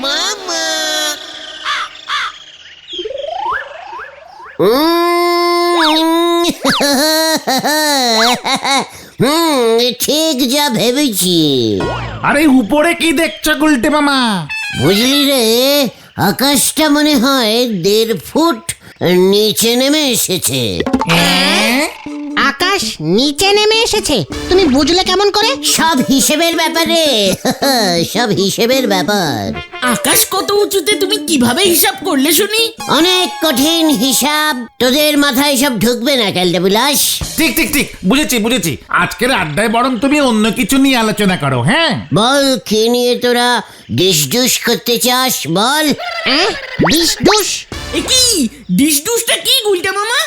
মামা। ঠিক যা ভেবেছি। আরে উপরে কি দেখছো গুলটে মামা? বুঝলি রে, আকাশটা মনে হয় 1.5 ফুট নিচে নেমে এসেছে। আকাশ নিচে নেমে এসেছে? তুমি বুঝলে কেমন করে? সব হিসেবের ব্যাপারে। সব হিসেবের ব্যাপার। আকাশ কত উঁচুতে তুমি কিভাবে হিসাব করলে শুনি? অনেক কঠিন হিসাব, তোদের মাথায় সব ঢুকবে না ক্যালটা বুলাস। ঠিক ঠিক ঠিক, বুঝেছি। আজকের আড্ডায় বরং তুমি অন্য কিছু নিয়ে আলোচনা করো। হ্যাঁ বল, কি নিয়ে তোরা ডিসডুস করতে চাস বল। ডিসডুস? এ কি ডিসডুসটা কি গুলটা মামা?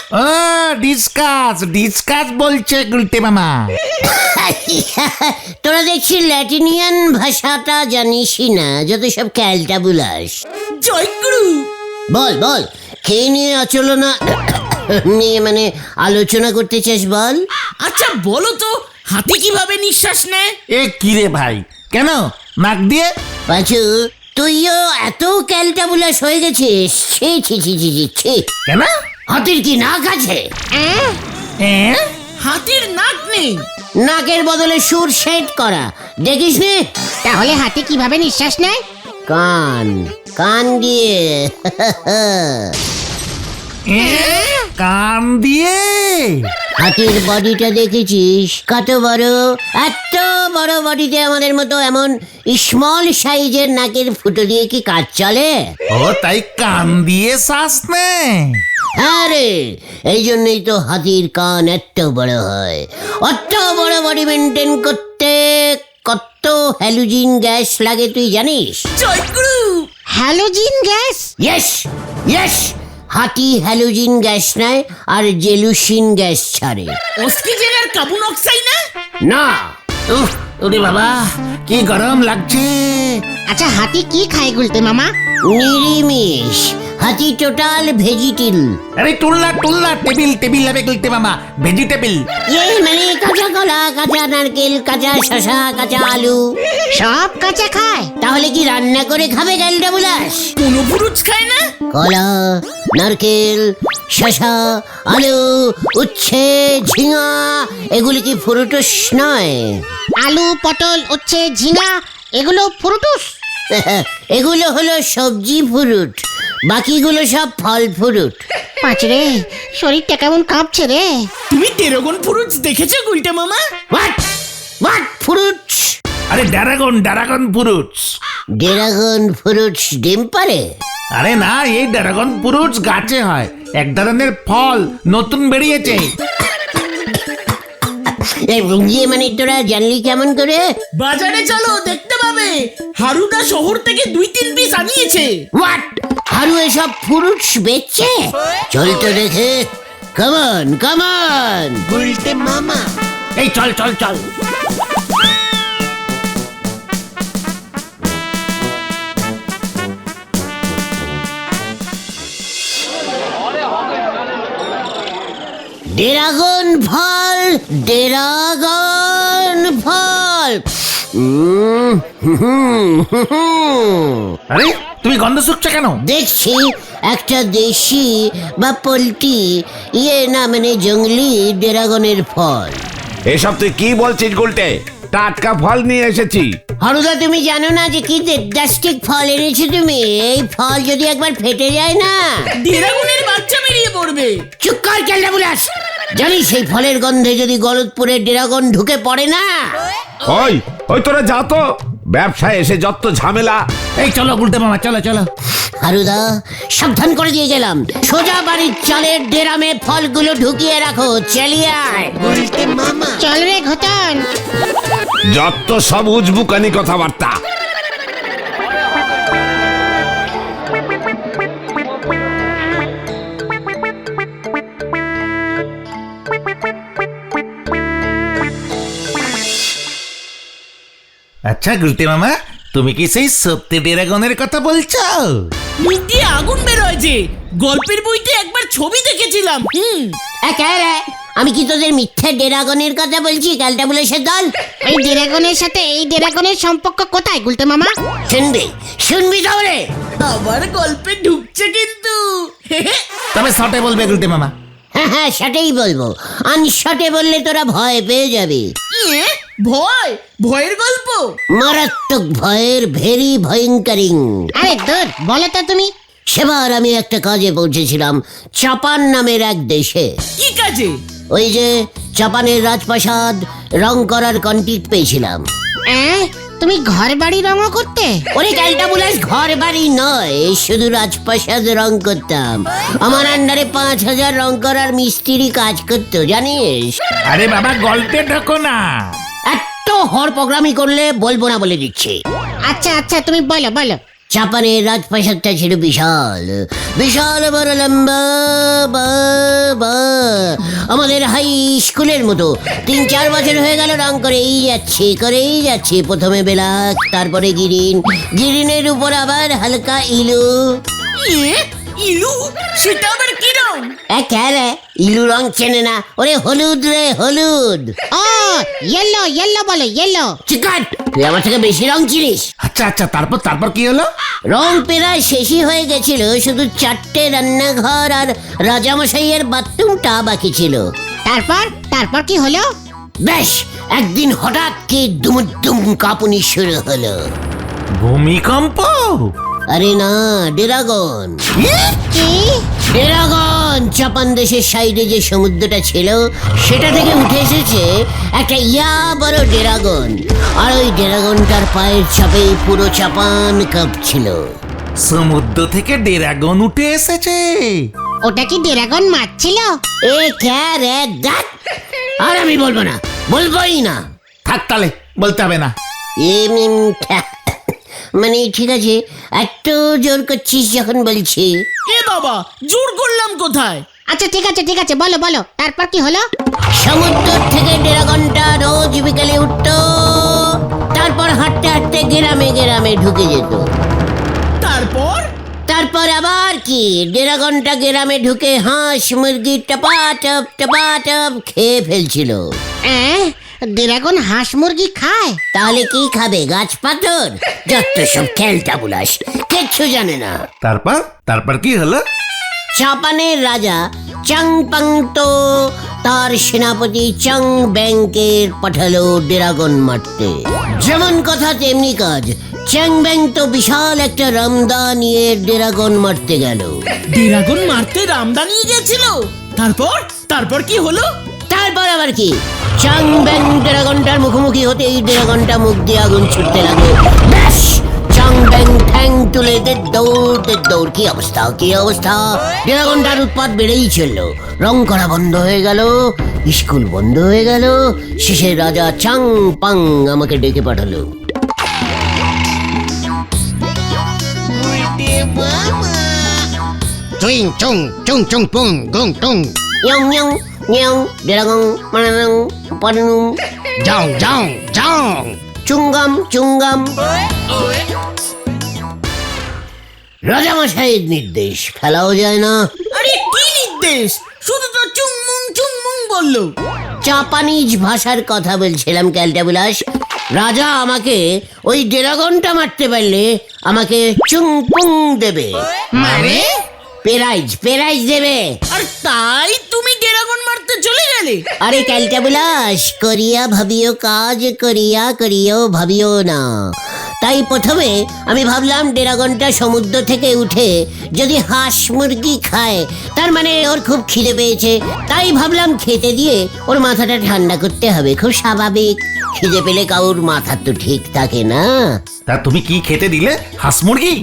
ডিসকাস বলছে গুলটে মামা। তোরা দেখছি ল্যাটিনিয়ান ভাষাটা জানিসই না, যত সব ক্যালটা বুলাস। জয়গুরু। বল বল, কে নিয়ে আলোচনা নিয়ে মানে আলোচনা করতে চাস বল। আচ্ছা বলো তো, হাতি কিভাবে নিঃশ্বাস নেয়? এ কি রে ভাই, কেন নাক দিয়ে? পাঁচু, তুইও এত ক্যালটা বুলাস হয়ে গেছিস। ছি ছি ছি ছি ছি ছি। কেন? হাতির কি নাক আছে? হাতির নাক নেই। নাকের বদলে সুর সেট করা দেখিস নি? তাহলে হাতি কিভাবে নিঃশ্বাস নেয়? কান, কান দিয়ে। কান দিয়ে? হাতির বডিটা দেখেছিস কত বড়? এত বড় বডিতে আমাদের মতো এমন স্মল সাইজের নাকের ফুটো দিয়ে কি কাজ চলে? ও তাই কান দিয়ে শ্বাস নেয়। আরে এই জন্যই তো হাতির কান এত বড় হয়। অত বড় বডি মেনটেন করতে কত হ্যালোজিন গ্যাস লাগে তুই জানিস? জয়গুরু। Halogen gas? ইয়েস ইয়েস, হাতি হ্যালোজিন গ্যাস নেয় আর জেলুসিন গ্যাস ছাড়ে। অক্সিজেন আর কার্বন অক্সাইড না? না। ওরে বাবা, কি গরম লাগছে। আচ্ছা হাতি কি খায় গুলতে মামা? নিরিমিষ। হাতি টোটাল ভেজিটেবল। আরে টুল্লা টেবিল হবে গুলটে মামা, ভেজিটেবল। মানে কাঁচা কলা, কাঁচা নারকেল, কাঁচা শশা, কাঁচা আলু, সব কাঁচা খায়? তাহলে কি রান্না করে খাবে ক্যালটা বুলাস? কোনো পুরুষ খায় না? কলা, নারকেল, শশা, আলু, উচ্ছে, ঝিঙা এগুলি কি ফ্রুটস নয়? আলু, পটল, উচ্ছে, ঝিঙা এগুলো ফ্রুটস? এগুলো হলো সবজি ফ্রুট, বাকিগুলো সব ফল ফ্রুট। পাঁচরে, শরীরটা কেমন কাঁপছে রে। তুমি ড্রাগন ফ্রুট দেখেছো গুলটা মামা? What fruits? আরে ড্রাগন ফ্রুটস। ড্রাগন ফ্রুটস ডিম পারে? আরে না, এই ড্রাগন ফ্রুটস গাছে হয়, এক ধরনের ফল, নতুন বেরিয়েছে। মানে তোরা জানলি কেমন করে? বাজারে চলো, দেখতে পাবে হারুদা শহর থেকে 2-3 পিস আনিয়েছে। হোয়াট? হারু এসব ফ্রুটস বেচছে? চল তো দেখে। কামান কামান গুলটে মামা। এই চল। ড্রাগন ফল, ড্রাগন ফল। আরে তুমি গন্ধ শুকছো কেন? দেখছি একটা দেশি বা পোল্ট্রি না মানে জঙ্গলি ড্রাগনের ফল। এসব তুই কি বলছিস গুলটে? টাটকা ফল নিয়ে এসেছি। হারুদা, তুমি জানো না যে কি দেবদাস্টিক ফল এনেছো তুমি? এই ফল যদি একবার ফেটে যায় না, ড্রাগনের বাচ্চা বেরিয়ে পড়বে। চুপ কর কেলটা বুলাস। জানিস সেই ফলের গন্ধে যদি গলতপুরে ড্রাগন ঢুকে পড়ে না? ওই তোরা যা তো, ব্যবসায় এসে যত ঝামেলা। এই চলো গুলটে মামা, চলো। হারুদা, সাবধান করে দিয়ে গেলাম, সোজা বাড়ির চালের ডেরামে ফলগুলো ঢুকিয়ে রাখো। চালিয়ে আয়। চল রে ঘটন। যত সব উজবুকানি কথাবার্তা। আচ্ছা গুলটে মামা, তুমি কি সেই সত্যি ড্রাগনের কথা বলছো? মুখ দিয়ে আগুন বের হয়েছে। গল্পের বইতে একবার ছবি দেখেছিলাম। আমি কি তোদের মিথ্যে ড্রাগনের কথা বলছি ক্যালটাবুলাসের দল? এই ড্রাগনের সাথে এই ড্রাগনের সম্পর্ক কোথায় গুলতে মামা? শুনবি তাহলে। আবার গল্পে ঢুকছে কিন্তু তবে শর্টে বলবে গুলটে মামা। হ্যাঁ সেটাই বলবো, আনশটে বললে তোরা ভয় পেয়ে যাবি। ইয়ে, ভয়? ভয়ের গল্প? মারাত্মক ভয়ের, ভেরি ভয়ঙ্করিং। আরে দূর, বলো তো তুমি। সেবার আমি একটা কাজে পৌঁছেছিলাম জাপান নামের এক দেশে। কি কাজে? ওই যে জাপানের রাজপ্রাসাদ রং করার কন্ট্রাক্ট পেয়েছিলাম। তুমি ঘর বাড়ি রঙও করতে? ওরে ক্যালটাবুলাস, ঘর বাড়ি নয়, শুধু রাজপ্রাসাদ রং করতাম। আমার আন্ডারে 5,000 রং করার মিস্ত্রি কাজ করতো, জানিস? আরে বাবা গল্পে ঢোকো না। এত হর প্রোগ্রামই করলে বলবো না বলে দিচ্ছি। আচ্ছা আচ্ছা, তুমি বলো বলো। জাপানের রাজপ্রাসাদটা ছিল বিশাল বিশাল, বড় লম্বা, আমাদের হাই স্কুলের মতো। 3-4 বছর হয়ে গেল রং করেই যাচ্ছি। প্রথমে ব্ল্যাক, তারপরে গ্রিনের উপর আবার হালকা ইলু। ইয়ে, ইলু? সেটা আবার কি রং? ইলু রং চেনে না? ওরে হলুদ রে, হলুদ। ও ইয়েলো, ইয়েলো বলো, ইয়েলো। চিকাট, তুই আমার থেকে বেশি রং চিনিস। আচ্ছা আচ্ছা, তারপর কি হলো? রং প্রায় শেষই হয়ে গেছিল, শুধু 4টে রান্নাঘর আর রাজামশাইয়ের বাথরুমটা বাকি ছিল। তারপর কি হলো? বেশ, একদিন হঠাৎ কি দুমুদ্দুম কাঁপুনি শুরু হলো। ভূমিকম্প? আরে না, ড্রাগন। কি? ড্রাগন জাপান দেশের সাইডে যে সমুদ্রটা ছিল সেটা থেকে উঠে এসেছে একটা বড় ড্রাগন। আর ওই ড্রাগনটার পায়ের চাপে পুরো জাপান কাঁপছিল। সমুদ্র থেকে ড্রাগন উঠে এসেছে? ওটা কি ড্রাগন মারছিল? এ ক্যা রে দাঁত! আর আমি বলবোই না। থাক তাহলে, বলতে হবে না। মানে ঠিক আছে, এত জোর করছিস যখন বলছি। এ বাবা, জোর করলাম কোথায়? আচ্ছা ঠিক আছে, বলো বলো, তারপর কি হলো? সমুদ্র থেকে ড্রাগনটা রোজ বিকেলে উঠতো, তারপর হাঁটতে হাঁটতে গ্রামে ঢুকে যেত। তারপর আবার কি, ড্রাগনটা গ্রামে ঢুকে হাঁস মুরগি টপাটপ খেয়ে ফেলছিল। ড্রাগন হাঁস মুরগি খায়? তাহলে কি খাবে? গাছ পাথর? যত সব ক্যালটাবুলাস, কিচ্ছু জানে না। তারপর কি হলো? জাপানের রাজা চাংপাং তো তার সেনাপতি চাং ব্যাংকের পাঠালো ড্রাগন মারতে। যেমন কথা তেমনি কাজ, চ্যাং ব্যাং তো বিশাল একটা রামদা নিয়ে ড্রাগন মারতে গেল। ড্রাগন মারতে রামদা নিয়ে গেছিল? তারপর কি হলো? তারপর আবার কি, চাং ব্যাং ড্রাগনটার মুখোমুখি হতেই ড্রাগনটা মুখ দিয়ে আগুন ছুটতে লাগলো। ব্যাস, চাং ব্যাং ঠ্যাং তুলে দৌড়। কি অবস্থা! ড্রাগনটার উৎপাত বেড়েই চলল। রং করা বন্ধ হয়ে গেল, স্কুল বন্ধ হয়ে গেল। শেষে রাজা চাং পাং আমাকে ডেকে পাঠালো। চুইং চুং চুং চুং পুং গুং টুং। নিয়ং ড্রাগন মানাং পানুং যাও চুঙ্গাম। রাজামশাইয়ের নির্দেশ, খেলাও যায় না। আরে কি নির্দেশ? শুধু তো চুংমুং বললো। জাপানিজ ভাষার কথা বলছিলাম ক্যালটাবুলাস। রাজা আমাকে ওই ড্রাগনটা মারতে পারলে আমাকে চুংপুং দেবে, মানে প্রাইজ দেবে। আর তাই তুমি ড্রাগন মারতে চলে গেলে? আরে ক্যালটাবুলাস, করিয়া ভাবিও না। তাই প্রথমে আমি ভাবলাম ড্রাগনটা সমুদ্র থেকে উঠে যদি হাঁস মুরগি খায়, তার মানে ওর খুব খিদে পেয়েছে। তাই ভাবলাম খেতে দিয়ে ওর মাথাটা ঠান্ডা করতে হবে, খুব স্বাভাবিক। খিদে পেলে কাউর মাথা তো ঠিক থাকে না। তা তুমি কি খেতে দিলে? হাঁস মুরগি?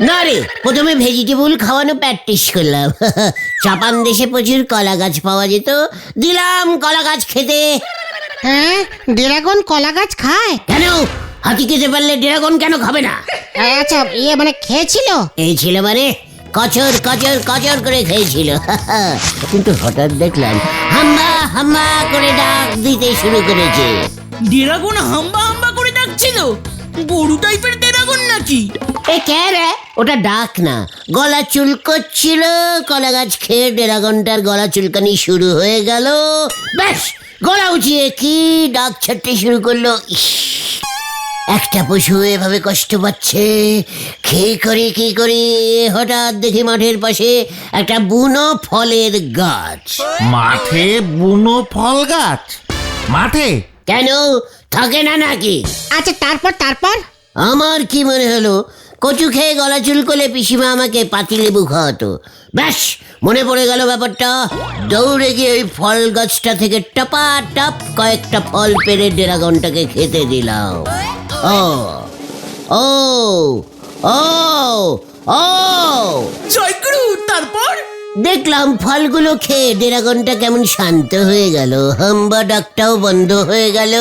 না রে, প্রথমে ভেজিটেবল খাওয়ানো প্র্যাকটিস করলাম। জাপান দেশে প্রচুর কলা গাছ পাওয়া যেত, দিলাম কলা গাছ খেতে। ড্রাগন কলা গাছ খায়? কেন, হাতি খেতে পারলে ড্রাগন কেন খাবে না? আচ্ছা, মানে খেয়েছিল? এই ছিল মানে কচর করে খেয়েছিল। কিন্তু হঠাৎ দেখলাম হাম্বা করে ডাক দিতে শুরু করেছে। ড্রাগন হাম্বা করে ডাকছিল? গরু টাইপের ড্রাগন নাকি? এ কে রে? ওটা ডাক না, গলা চুলকোচ্ছিল। কলা গাছ খেয়ে ড্রাগনটার গলা চুলকানি শুরু হয়ে গেল। ব্যাস, গলা উঠিয়ে কি ডাক ছাড়তে শুরু করলো। ইস, একটা পশু এভাবে কষ্ট পাচ্ছে, কি করি। হঠাৎ দেখি মাঠের পাশে একটা বুনো ফলের গাছ। মাঠে বুনো ফল গাছ? মাঠে? কেন, থাকে না নাকি? আচ্ছা, তারপর আমার কি মনে হলো, কচু খেয়ে গলা চুলকোলে পিসিমা আমাকে পাতিলেবু খাওয়াতো। ব্যাস, মনে পড়ে গেল ব্যাপারটা। দৌড়ে গিয়ে ওই ফল গাছটা থেকে টপাটপ কয়েকটা ফল পেড়ে ড্রাগনটাকে খেতে দিলাম। ও ও ও ও জয়গুরু, তারপর? দেখলাম ফলগুলো খেয়ে ড্রাগনটা কেমন শান্ত হয়ে গেল, হাম্বা ডাকটাও বন্ধ হয়ে গেল।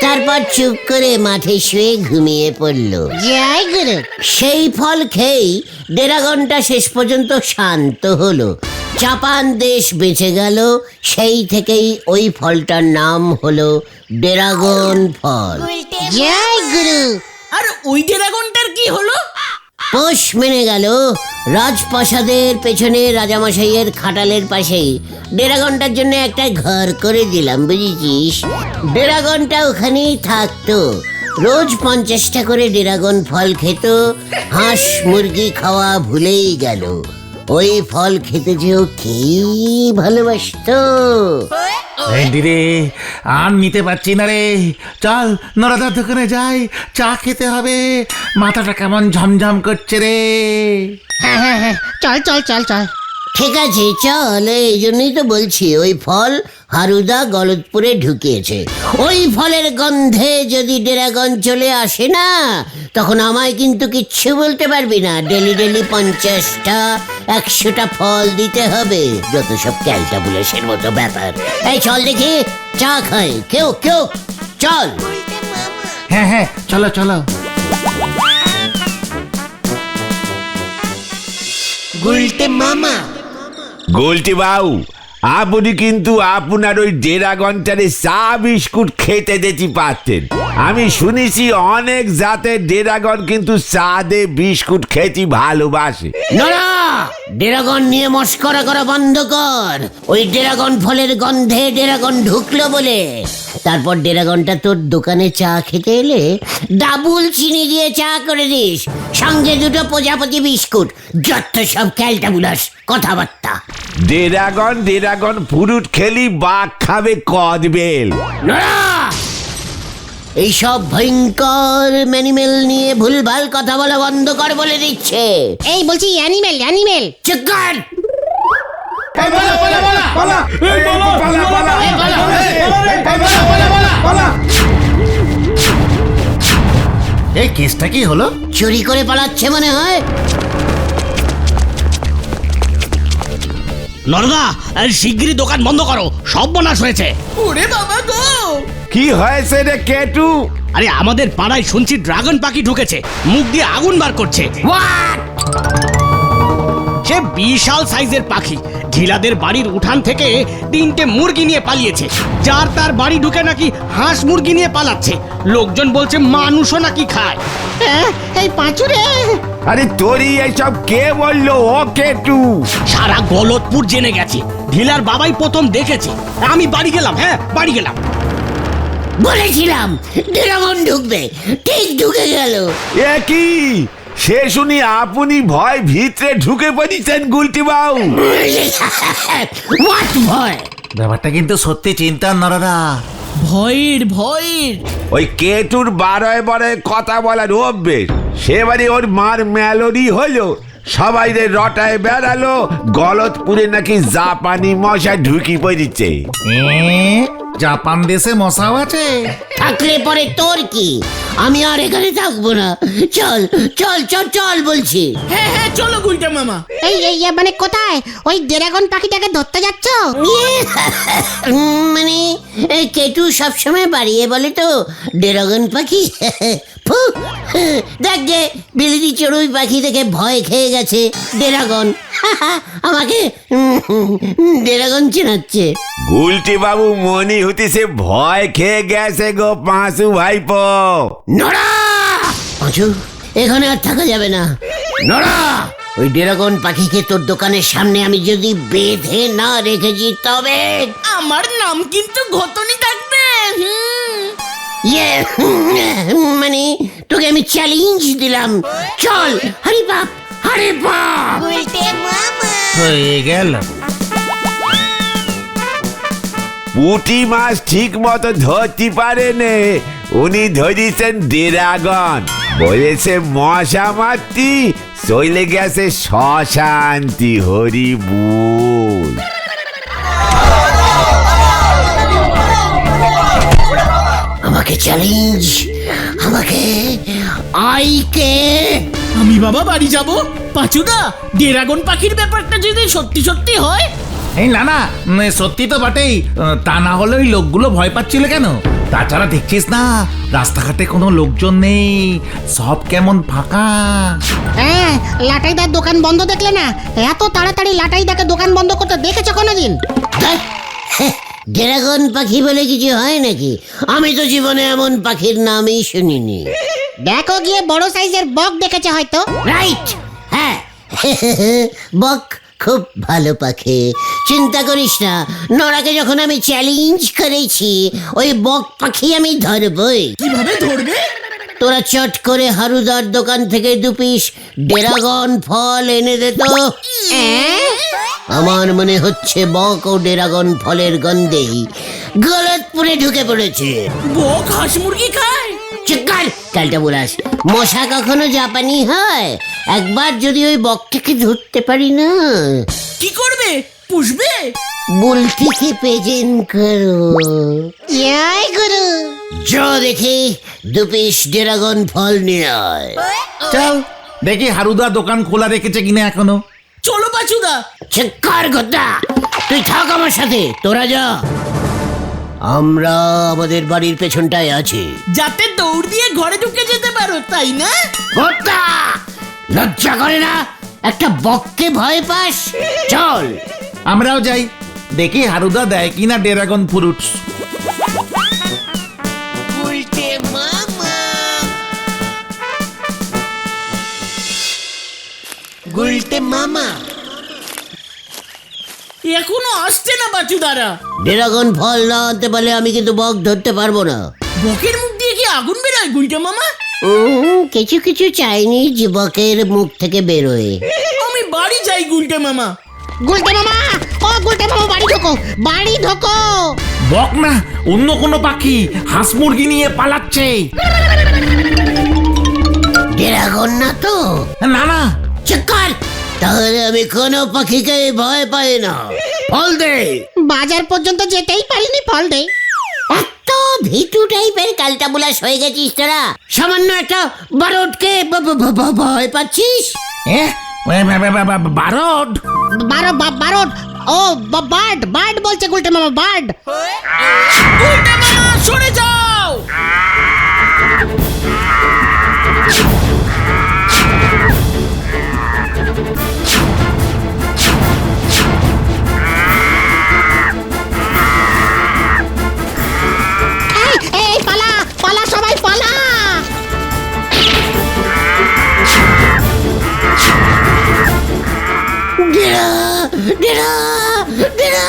তারপর চুপ করে মাঠে শুয়ে ঘুমিয়ে পড়লো। জয় গুরু। সেই ফল খেয়েই ড্রাগনটা শেষ পর্যন্ত শান্ত হলো। জাপান দেশ বেঁচে গেল। সেই থেকেই ওই ফলটার নাম হলো ড্রাগন ফল। জয় গুরু। আর ওই ড্রাগনটার কি হলো? পোষ মেনে গেল। রাজপ্রাসাদের পেছনে রাজামশাইয়ের খাটালের পাশেই ড্রাগনটার জন্য একটা ঘর করে দিলাম, বুঝেছিস? ড্রাগনটা ওখানেই থাকতো। রোজ 50টা করে ড্রাগন ফল খেত। হাঁস মুরগি খাওয়া ভুলেই গেল। ওই ফল খেতে যেও কি ভালোবাসতো। রে, আর নিতে পারছি না রে। চল নরাদার দোকানে যাই, চা খেতে হবে। মাথাটা কেমন ঝমঝম করছে রে। হ্যাঁ, চল। ঠিক আছে, চল। এই জন্যই তো বলছি, ওই ফল হারুদা গলতপুরে ঢুকিয়েছে। ওই ফলের গন্ধে যদি ড্রাগন চলে আসে না, তখন আমায় কিন্তু কিচ্ছু বলতে পারবি না। ডেলি 50টা 100টা ফল দিতে হবে। যত সব ক্যালটাবুলেশন মতো ব্যাপার। এই চল দেখি, চা খাই। কেউ চল। হ্যাঁ, চলো। গোলটি বাবু, আপনি কিন্তু আপনার ওই ড্রাগনটারে চা বিস্কুট খেতে দিতে পারতেন। আমি শুনেছি অনেক জাতের ড্রাগন কিন্তু চা দে বিস্কুট খেতে ভালোবাসে। নড়া, ড্রাগন নিয়ে মস্করা করা বন্ধ কর। ওই ড্রাগন ফলের গন্ধে ড্রাগন ঢুকলো বলে। তারপর ড্রাগনটা তোর দোকানে চা খেতে এলে ডাবল চিনি দিয়ে চা করে দিস, সঙ্গে 2টো প্রজাপতি বিস্কুট। যত সব ক্যালটাবুলাস কথাবার্তা। ড্রাগন ফ্রুট খেলি বাঘ খাবে কদবেল। নড়া, এইসব ভয়ঙ্কর ম্যানিমেল নিয়ে ভুলভাল কথা বলা বন্ধ কর বলে দিচ্ছে। এই বলছি অ্যানিমেল। চুপ কর। এই কেসটা কি হলো? চুরি করে পালাচ্ছে মনে হয়। নরদা, শিগগিরই দোকান বন্ধ করো, সব বনাশ হয়েছে। ওরে বাবা গো! কি হয়েছে রে কেটু? আরে আমাদের পাড়ায় শুনছি ড্রাগন পাখি ঢুকেছে, মুখ দিয়ে আগুন বার করছে। সে বিশাল সাইজের পাখি। ঢিলাদের বাড়ির উঠান থেকে 3টে মুরগি নিয়ে পালিয়েছে। যার তার বাড়ি ঢুকে নাকি হাঁস মুরগি নিয়ে পালাচ্ছে। লোকজন বলছে মানুষও নাকি খায়। এই পাঁচুরে। আরে তোরই এইসব কে বললো? ও কেটু, সারা গলতপুর জেনে গেছে। ঢিলার বাবাই প্রথম দেখেছে। আমি বাড়ি গেলাম। বলেছিলাম ড্রাগন ঢুকবে, ঠিক ঢুকে গেল। এ কি? সে শুনি আপনি ভয় ভিতরে ঢুকে পড়েছেন গুলটি বাবু। হোয়াট ভয়? ব্যাপারটা কিন্তু সত্যি চিন্তার নরাদা। ভয়ের ওই কেটুর বারে কথা বলার অভ্যেস। সেবারে ওর মার মেলোডি হলো, সবাই রে রটায় বেড়ালো। গলতপুরে নাকি জাপানি মশা ঢুকি পড়েছে। জাপান দেশে মশাও আছে? থাকলে পরে তোর কি? আমি আর এখানে থাকবো না। চল বলছি। হ্যাঁ, চলো গুলটা মামা। এই মানে কোথায়? ওই ড্রাগন পাখিটাকে ধরতে যাচ্ছ? মানে কেটু সবসময় বাড়িয়ে বলে তো ড্রাগন পাখি। দেখ গে, বিলিতি চড়ুই পাখি থেকে ভয় খেয়ে গেছে ড্রাগন। আমাকে ড্রাগন চেনাচ্ছে। গুলটি বাবু মনি হতেছে ভয় খেয়ে গেছে গো পাঁচু ভাইপো। নড়া! পাঁচু, এখানে আর থাকা যাবে না। নড়া, ওই ড্রাগন পাখিকে তোর দোকানের সামনে আমি যদি বেঁধে না রেখেছি তবে আমার নাম কিন্তু ঘটনি থাকবে। ইয়ে মানে তোকে আমি চ্যালেঞ্জ দিলাম। চল হরি বাপ, হরি বাপ। হয়ে গেল। পুঁটি মাছ ঠিক মতো ধরতে পারেনে, উনি ধরিছেন ড্রাগন। বলেছে মশা মারতি, চলে গেছে শ্মশান্তি। হরি বল। আমাকে চ্যালেঞ্জ, আমাকে আইকে। আমি বাবা বাড়ি যাব। পাচুদা, ড্রাগন পাখির ব্যাপারটা যদি সত্যি সত্যি হয়। এই না না, সত্যি তো বটেই। তা না হলে ওই লোকগুলো ভয় পাচ্ছিল কেন? তাছাড়া দেখছিস না, রাস্তাঘাটে কোনো লোকজন নেই, সব কেমন ফাঁকা। হ্যাঁ, লাটাইদার দোকান বন্ধ দেখলে না? এত তাড়াতাড়ি লাটাইদাকে দোকান বন্ধ করতে দেখেছো কোনোদিন? ড্রাগন পাখি বলে কিছু হয় নাকি? আমি তো জীবনে এমন পাখির নামই শুনিনি। দেখো গিয়ে বড় সাইজের বক দেখেছে হয়তো। রাইট, হ্যাঁ। বক খুব ভালো পাখি, চিন্তা করিস না। নড়াকে যখন আমি চ্যালেঞ্জ করেছি, ওই বক পাখি আমি ধরবই। কিভাবে ধরবে? তোরা চট করে হারুদার দোকান থেকে 2 পিস ড্রাগন ফল এনে দে তো। আমার মনে হচ্ছে বক ও ড্রাগন ফলের গন্ধেই গলতপুরে ঢুকে পড়েছে। বক হাঁস মুরগি খায়? চিৎকার কালটা বুলাস। মশা কখনো জাপানি হয়? একবার যদি ওই বকটাকে ধরতে পারি না, কি করবে? পুষবে? বুলটিকে প্রেজেন্ট করো। ইয়াই গুরু, দেখি 2 পিস ড্রাগন ফল নিয়ে আয়। চল দেখি হারুদা দোকান খোলা রেখেছে কিনা এখনো। চলো পাচুদা। চিৎকার গোদা, তুই থাক আমার সাথে, তোরা যা। আমরা আমাদের বাড়ির পেছনটায় আছি। যাতে দৌড় দিয়ে ঘরে ঢুকে যেতে পারো, তাই না? গোদা, লজ্জা করে না? একটা বককে ভয় পাস? চল। আমরাও যাই, দেখি হারুদা দেয় কিনা ড্রাগন ফ্রুটস। এখনো আসছে না পাচুদারা। ড্রাগন ফল না আনতে পারলে আমি কিন্তু বক ধরতে পারবো না। বকের মুখ দিয়ে কি আগুন বেরোয় গুলটা মামা? কিছু কিছু চাইনিজ যুবকের মুখ থেকে বেরোয়। আমি বাড়ি যাই গুলটা মামা। গুলটে মামা, ও গুলটে মামা বাড়ি ঢোকো, বাড়ি ঢোকো। বক না, অন্য কোনো পাখি হাঁস মুরগি নিয়ে পালাচ্ছে। ড্রাগন না তো? না না, চিৎকার। তাহলে আমি কোনো পাখিকে ভয় পাই না। ফল দে। বাজার পর্যন্ত যেতেই পারিনি, ফল দে। এত ভিটু টাইপের কালটা বুলাস হয়ে গেছিস তোরা। সামান্য একটা বারোটকে ভয় পাচ্ছিস? বারড। বারোট, ও বার্ড, বার্ড বলছে গুলটে মামা, বার্ড। গুলটা মামা সরে যাও। এই পালা, পালা সবাই পালা। ডেরা ডেরা ডেরা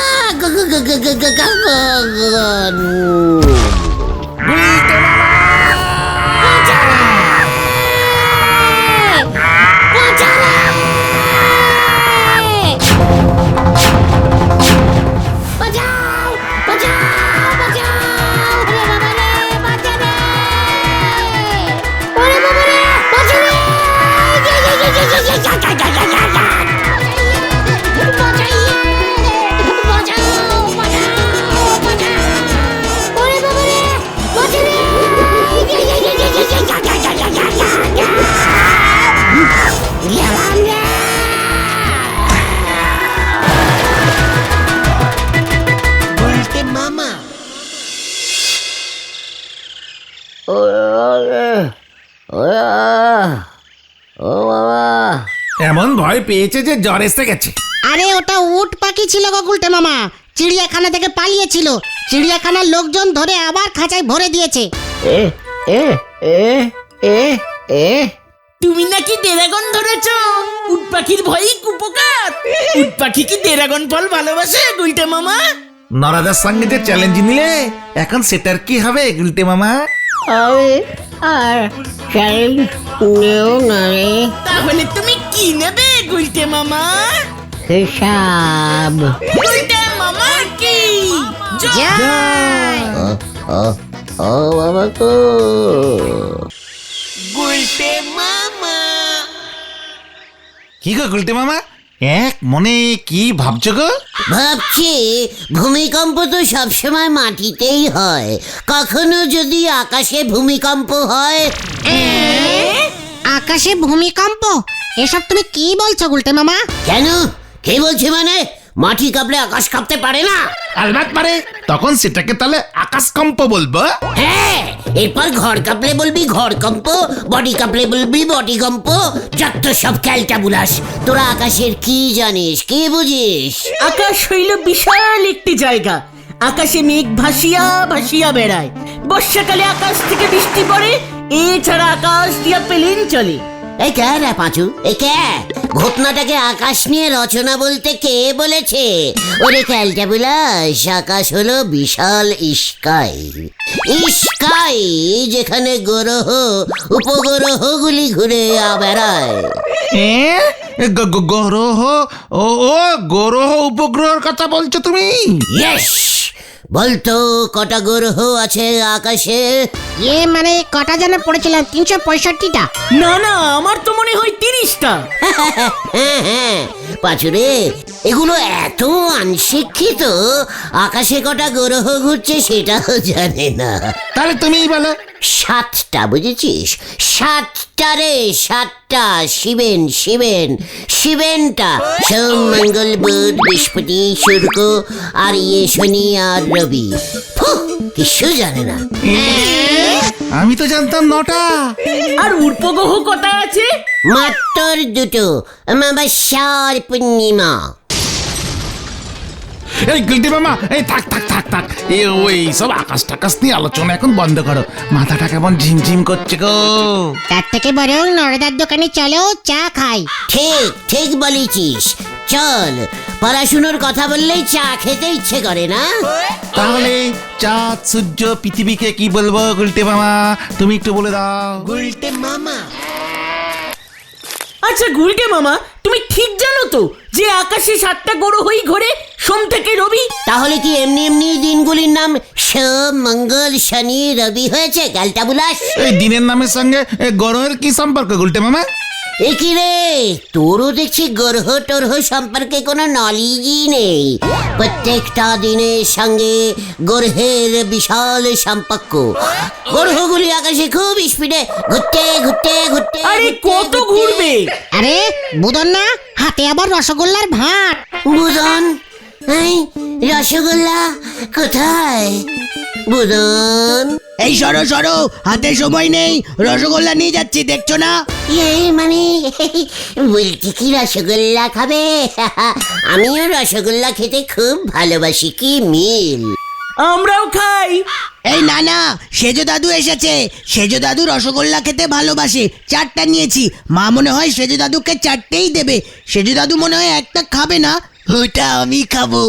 এমন ভয় পেয়েছে যে জ্বর এসে গেছে। আরে ওটা উট পাখি ছিল গো গুলটে মামা, চিড়িয়াখানা থেকে পালিয়েছিল। চিড়িয়াখানার লোকজন ধরে আবার খাঁচায় ভরে দিয়েছে। তুমি নাকি ড্রাগন ধরেছ? উট পাখির ভয়ই কুপোকাত। উট পাখি কি ড্রাগন ফল ভালোবাসে গুলটে মামা? নরাদার সঙ্গে যে চ্যালেঞ্জ নিলে এখন সেটার কি হবে গুলটে মামা? আমি আর চ্যালেঞ্জ নেও না রে। তাহলে তুমি কি নেবে গুলটে মামা? হিসাব। গুলটে মামা কি জয়। ও ও বাবা গো। গুলটে মামা। কি গো গুলটে মামা, এক মনে কি ভাবছো গো? ভাবছি ভূমিকম্প তো সবসময় মাটিতেই হয়, কখনো যদি আকাশে ভূমিকম্প হয়। আকাশে ভূমিকম্প? এসব তুমি কি বলছো গুলটে মামা? কেন, কে বলছে মানে? মাটি কাঁপলে আকাশ কাঁপতে পারে না? আলবাত পারে, তখন সেটাকে তাহলে আকাশকম্প বলবো। হ্যাঁ, এরপর ঘর কাঁপলে বলবি ঘর কম্প, বডি কাঁপলে বলবি বডি কম্প। যত সব ক্যালটা বুলাস, তোরা আকাশের কি জানিস, কি বুঝিস? আকাশ হইল বিশাল একটি জায়গা। আকাশে মেঘ ভাসিয়া ভাসিয়া বেড়ায়। বর্ষাকালে আকাশ থেকে বৃষ্টি পড়ে, এছাড়া আকাশ দিয়া প্লেন চলে। এই কে রে পাঁচু, এই কে? ঘটনাটাকে আকাশ নিয়ে রচনা বলতে কে বলেছে? ওরে ক্যালটা বুলাস, আকাশ হলো বিশাল স্কাই। স্কাই যেখানে গ্রহ উপগ্রহগুলি ঘুরে বেড়ায়। গ্রহ? ও ও গ্রহ উপগ্রহের কথা বলছো তুমি? ইয়েস, বলতো কটা গ্রহ আছে আকাশে? মানে কটা যেন পড়েছিলাম, 365টা। না না, আমার তো মনে হয় 30টা। হ্যাঁ হ্যাঁ পাঁচুরে, এগুলো এত অনশিক্ষিত, আকাশে কটা গ্রহ ঘুরছে সেটাও জানে না। তাহলে তুমিই বলো। 7টা, বুঝেছিস? 7টা রে, 7টা। শিবেন শিবেন শিবেনটা সোম মঙ্গল বুধ বৃহস্পতি শুক্র আর শনি আর রবি। কিছু জানে না। আমি তো জানতাম 9টা। আর উপগ্রহ কটা আছে? মাত্র 2টো, অমাবস্যা আর পূর্ণিমা। এই গুলটে মামা, এই থাক থাক থাক থাক, এই ওই সব আকাশ টাকাশ নিয়ে আলোচনা এখন বন্ধ করো, মাথাটা কেমন ঝিমঝিম করছে গো। তার থেকে বরং নরদার দোকানে চলো, চা খাই। ঠিক ঠিক বলেছিস, চল। পড়াশুনোর কথা বললেই চা খেতে ইচ্ছে করে না? তাহলে চাঁদ সূর্য পৃথিবীকে কি বলবো গুলটে মামা, তুমি একটু বলে দাও। গুলটে মামা। আচ্ছা গুলটে মামা, তুমি ঠিক জানো তো যে আকাশে 7টা গ্রহই ঘোরে, সোম থেকে রবি? তাহলে কি এমনি এমনি দিনগুলির নাম সোম মঙ্গল শনি রবি হয়েছে ক্যালটা বুলাস? এই দিনের নামের সঙ্গে গ্রহের কি সম্পর্ক গুলটে মামা? এ কি রে, তোরও দেখছি গ্রহ টরহ সম্পর্কে কোনো নলেজই নেই। প্রত্যেকটা দিনের সঙ্গে গ্রহের বিশাল সম্পর্ক। গ্রহগুলি আকাশে খুব স্পিডে ঘুরতে ঘুরতে ঘুরতে আরে কত ঘুরবে? আরে বুদন না, হাতে আবার রসগোল্লার ভাঁট। বুদন? এই রসগোল্লা কোথায় বুদন? এই সরো সরো, হাতে সময় নেই, রসগোল্লা নিয়ে যাচ্ছি, দেখছো না? এই মানে বলছি কি রসগোল্লা খাবে? আমিও রসগোল্লা খেতে খুব ভালোবাসি, কি মিল। আমরাও খাই। এই না না, সেজো দাদু এসেছে। সেজো দাদু রসগোল্লা খেতে ভালোবাসে, 4টা নিয়েছি। মা মনে হয় সেজো দাদুকে 4টেই দেবে। সেজো দাদু মনে হয় একটা খাবে না, ওটা আমি খাবো।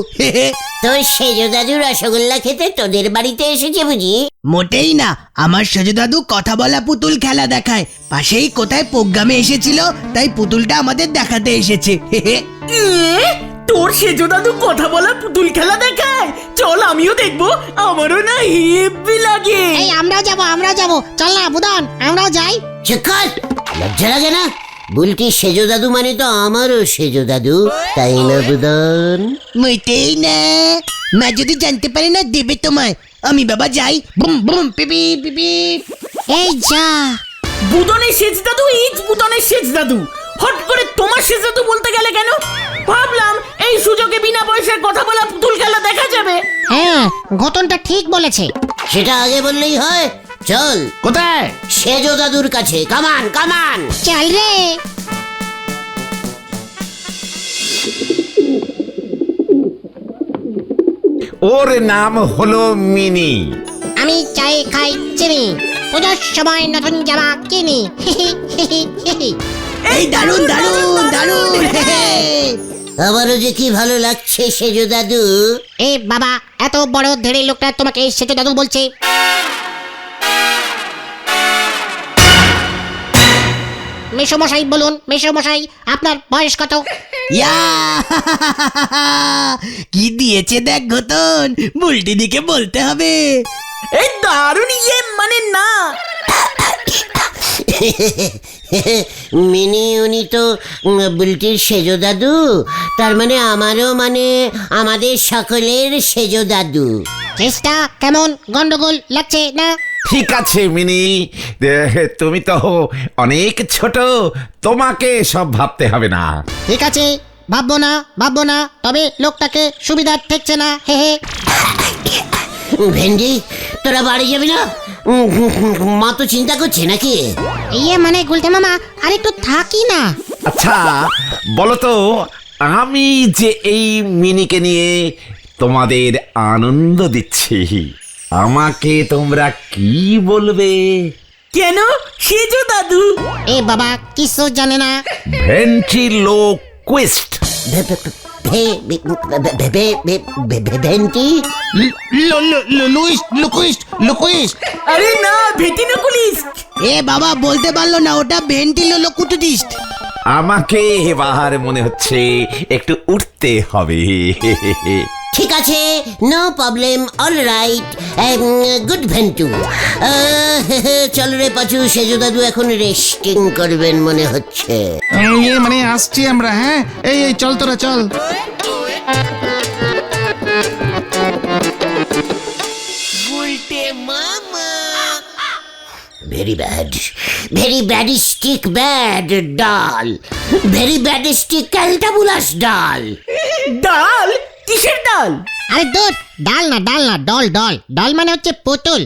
তোর সেজো দাদু রসগোল্লা খেতে তোদের বাড়িতে এসেছে বুঝি? মোটেই না, আমার সেজো দাদু কথা বলা পুতুল খেলা দেখায়। পাশেই কোথায় প্রোগ্রামে এসেছিল, তাই পুতুলটা আমাদের দেখাতে এসেছে। তোর সেজো দাদু কথা বলা পুতুল খেলা দেখায়? চল আমিও দেখবো, আমারও না হেব্বি লাগে। এই আমরাও যাবো, চল না বুদন, আমরাও যাই। চিকার, লজ্জা লাগে না? বুলটি সেজো দাদু মানে তো আমারও সেজো দাদু, তাই না বুদন? মোটেই না, মা যদি জানতে পারে না দেবে তোমায়। আমি বাবা যাই, বুম বুম পিপি পিপি। এই যা। বুদনের সেজ দাদু ইজ বুদনের সেজ দাদু। হট করে তোমার সেজ দাদু বলতে গেলে কেন? ভাবলাম এই সুযোগে বিনা পয়সায় কথা বলা পুতুল খেলা দেখা যাবে। হ্যাঁ, ঘটনটা ঠিক বলেছে। সেটা আগে বললেই হয়। চল কোথায়? সেজো দাদুর কাছে, কামান কামান। চল রে। ওর নাম হলো মিনি। আমি চাই খাই চিনি, পুজোর সময় নতুন জামা কিনি। এই দারুন দারুন দারুন। আমারও যে কি ভালো লাগছে সেজো দাদু। এ বাবা, এত বড় ধেড়ে লোকটা তোমাকে সেজো দাদু বলছে। মেসোমশাই বলুন, মেসোমশাই আপনার বয়স কত? কি দিয়েছে দেখ ঘটন, বুলটি দিকে বলতে হবে। এই দারুণ মানে না। মিনি উনি তো বুলটির সেজো দাদু, তার মানে আমারও মানে আমাদের সকলের সেজো দাদু। কেসটা কেমন গন্ডগোল লাগছে না? ঠিক আছে মিনি, তুমি তো অনেক ছোট, তোমাকে সব ভাবতে হবে না। ঠিক আছে, ভাববো না, তবে লোকটাকে সুবিধা ঠেকছে না। হে হে। ভেন্ডি, তোরা বাড়ি যাবি না? মা তো চিন্তা করছে নাকি? ইয়ে মানে গুলটে মামা, আর একটু থাকি না। আচ্ছা বলো তো, আমি যে এই মিনিকে নিয়ে তোমাদের আনন্দ দিচ্ছি, আমাকে তোমরা কি বলবে? কেন সেজো দাদু? এ বাবা কিছু জানে না। ভেন্ট্রিলোকুইস্ট। ভেন্টি? লুকুইস্ট। আরে না, ভেটিনোকুলিস্ট। এ বাবা বলতে পারলো না, ওটা ভেন্টিলোকুটিস্ট। আমাকে এবার মনে হচ্ছে একটু উঠতে হবে। ঠিক আছে, no problem, all right, good Bhentu. চল রে পাচু, সেজো দাদু এখন রেস্টিং করবেন মনে হচ্ছে। ইয়ে মানে আসছি আমরা। হ্যাঁ, এই এই চল তোরা চল। ভেরি ব্যাডিস্টিক ব্যাড ডাল, ভেরি ব্যাডিস্টিক ক্যালটাবুলাস ডাল। ডাল? কিসের ডাল? আরে দূর, ডাল না ডল ডল। ডল মানে হচ্ছে পুতুল।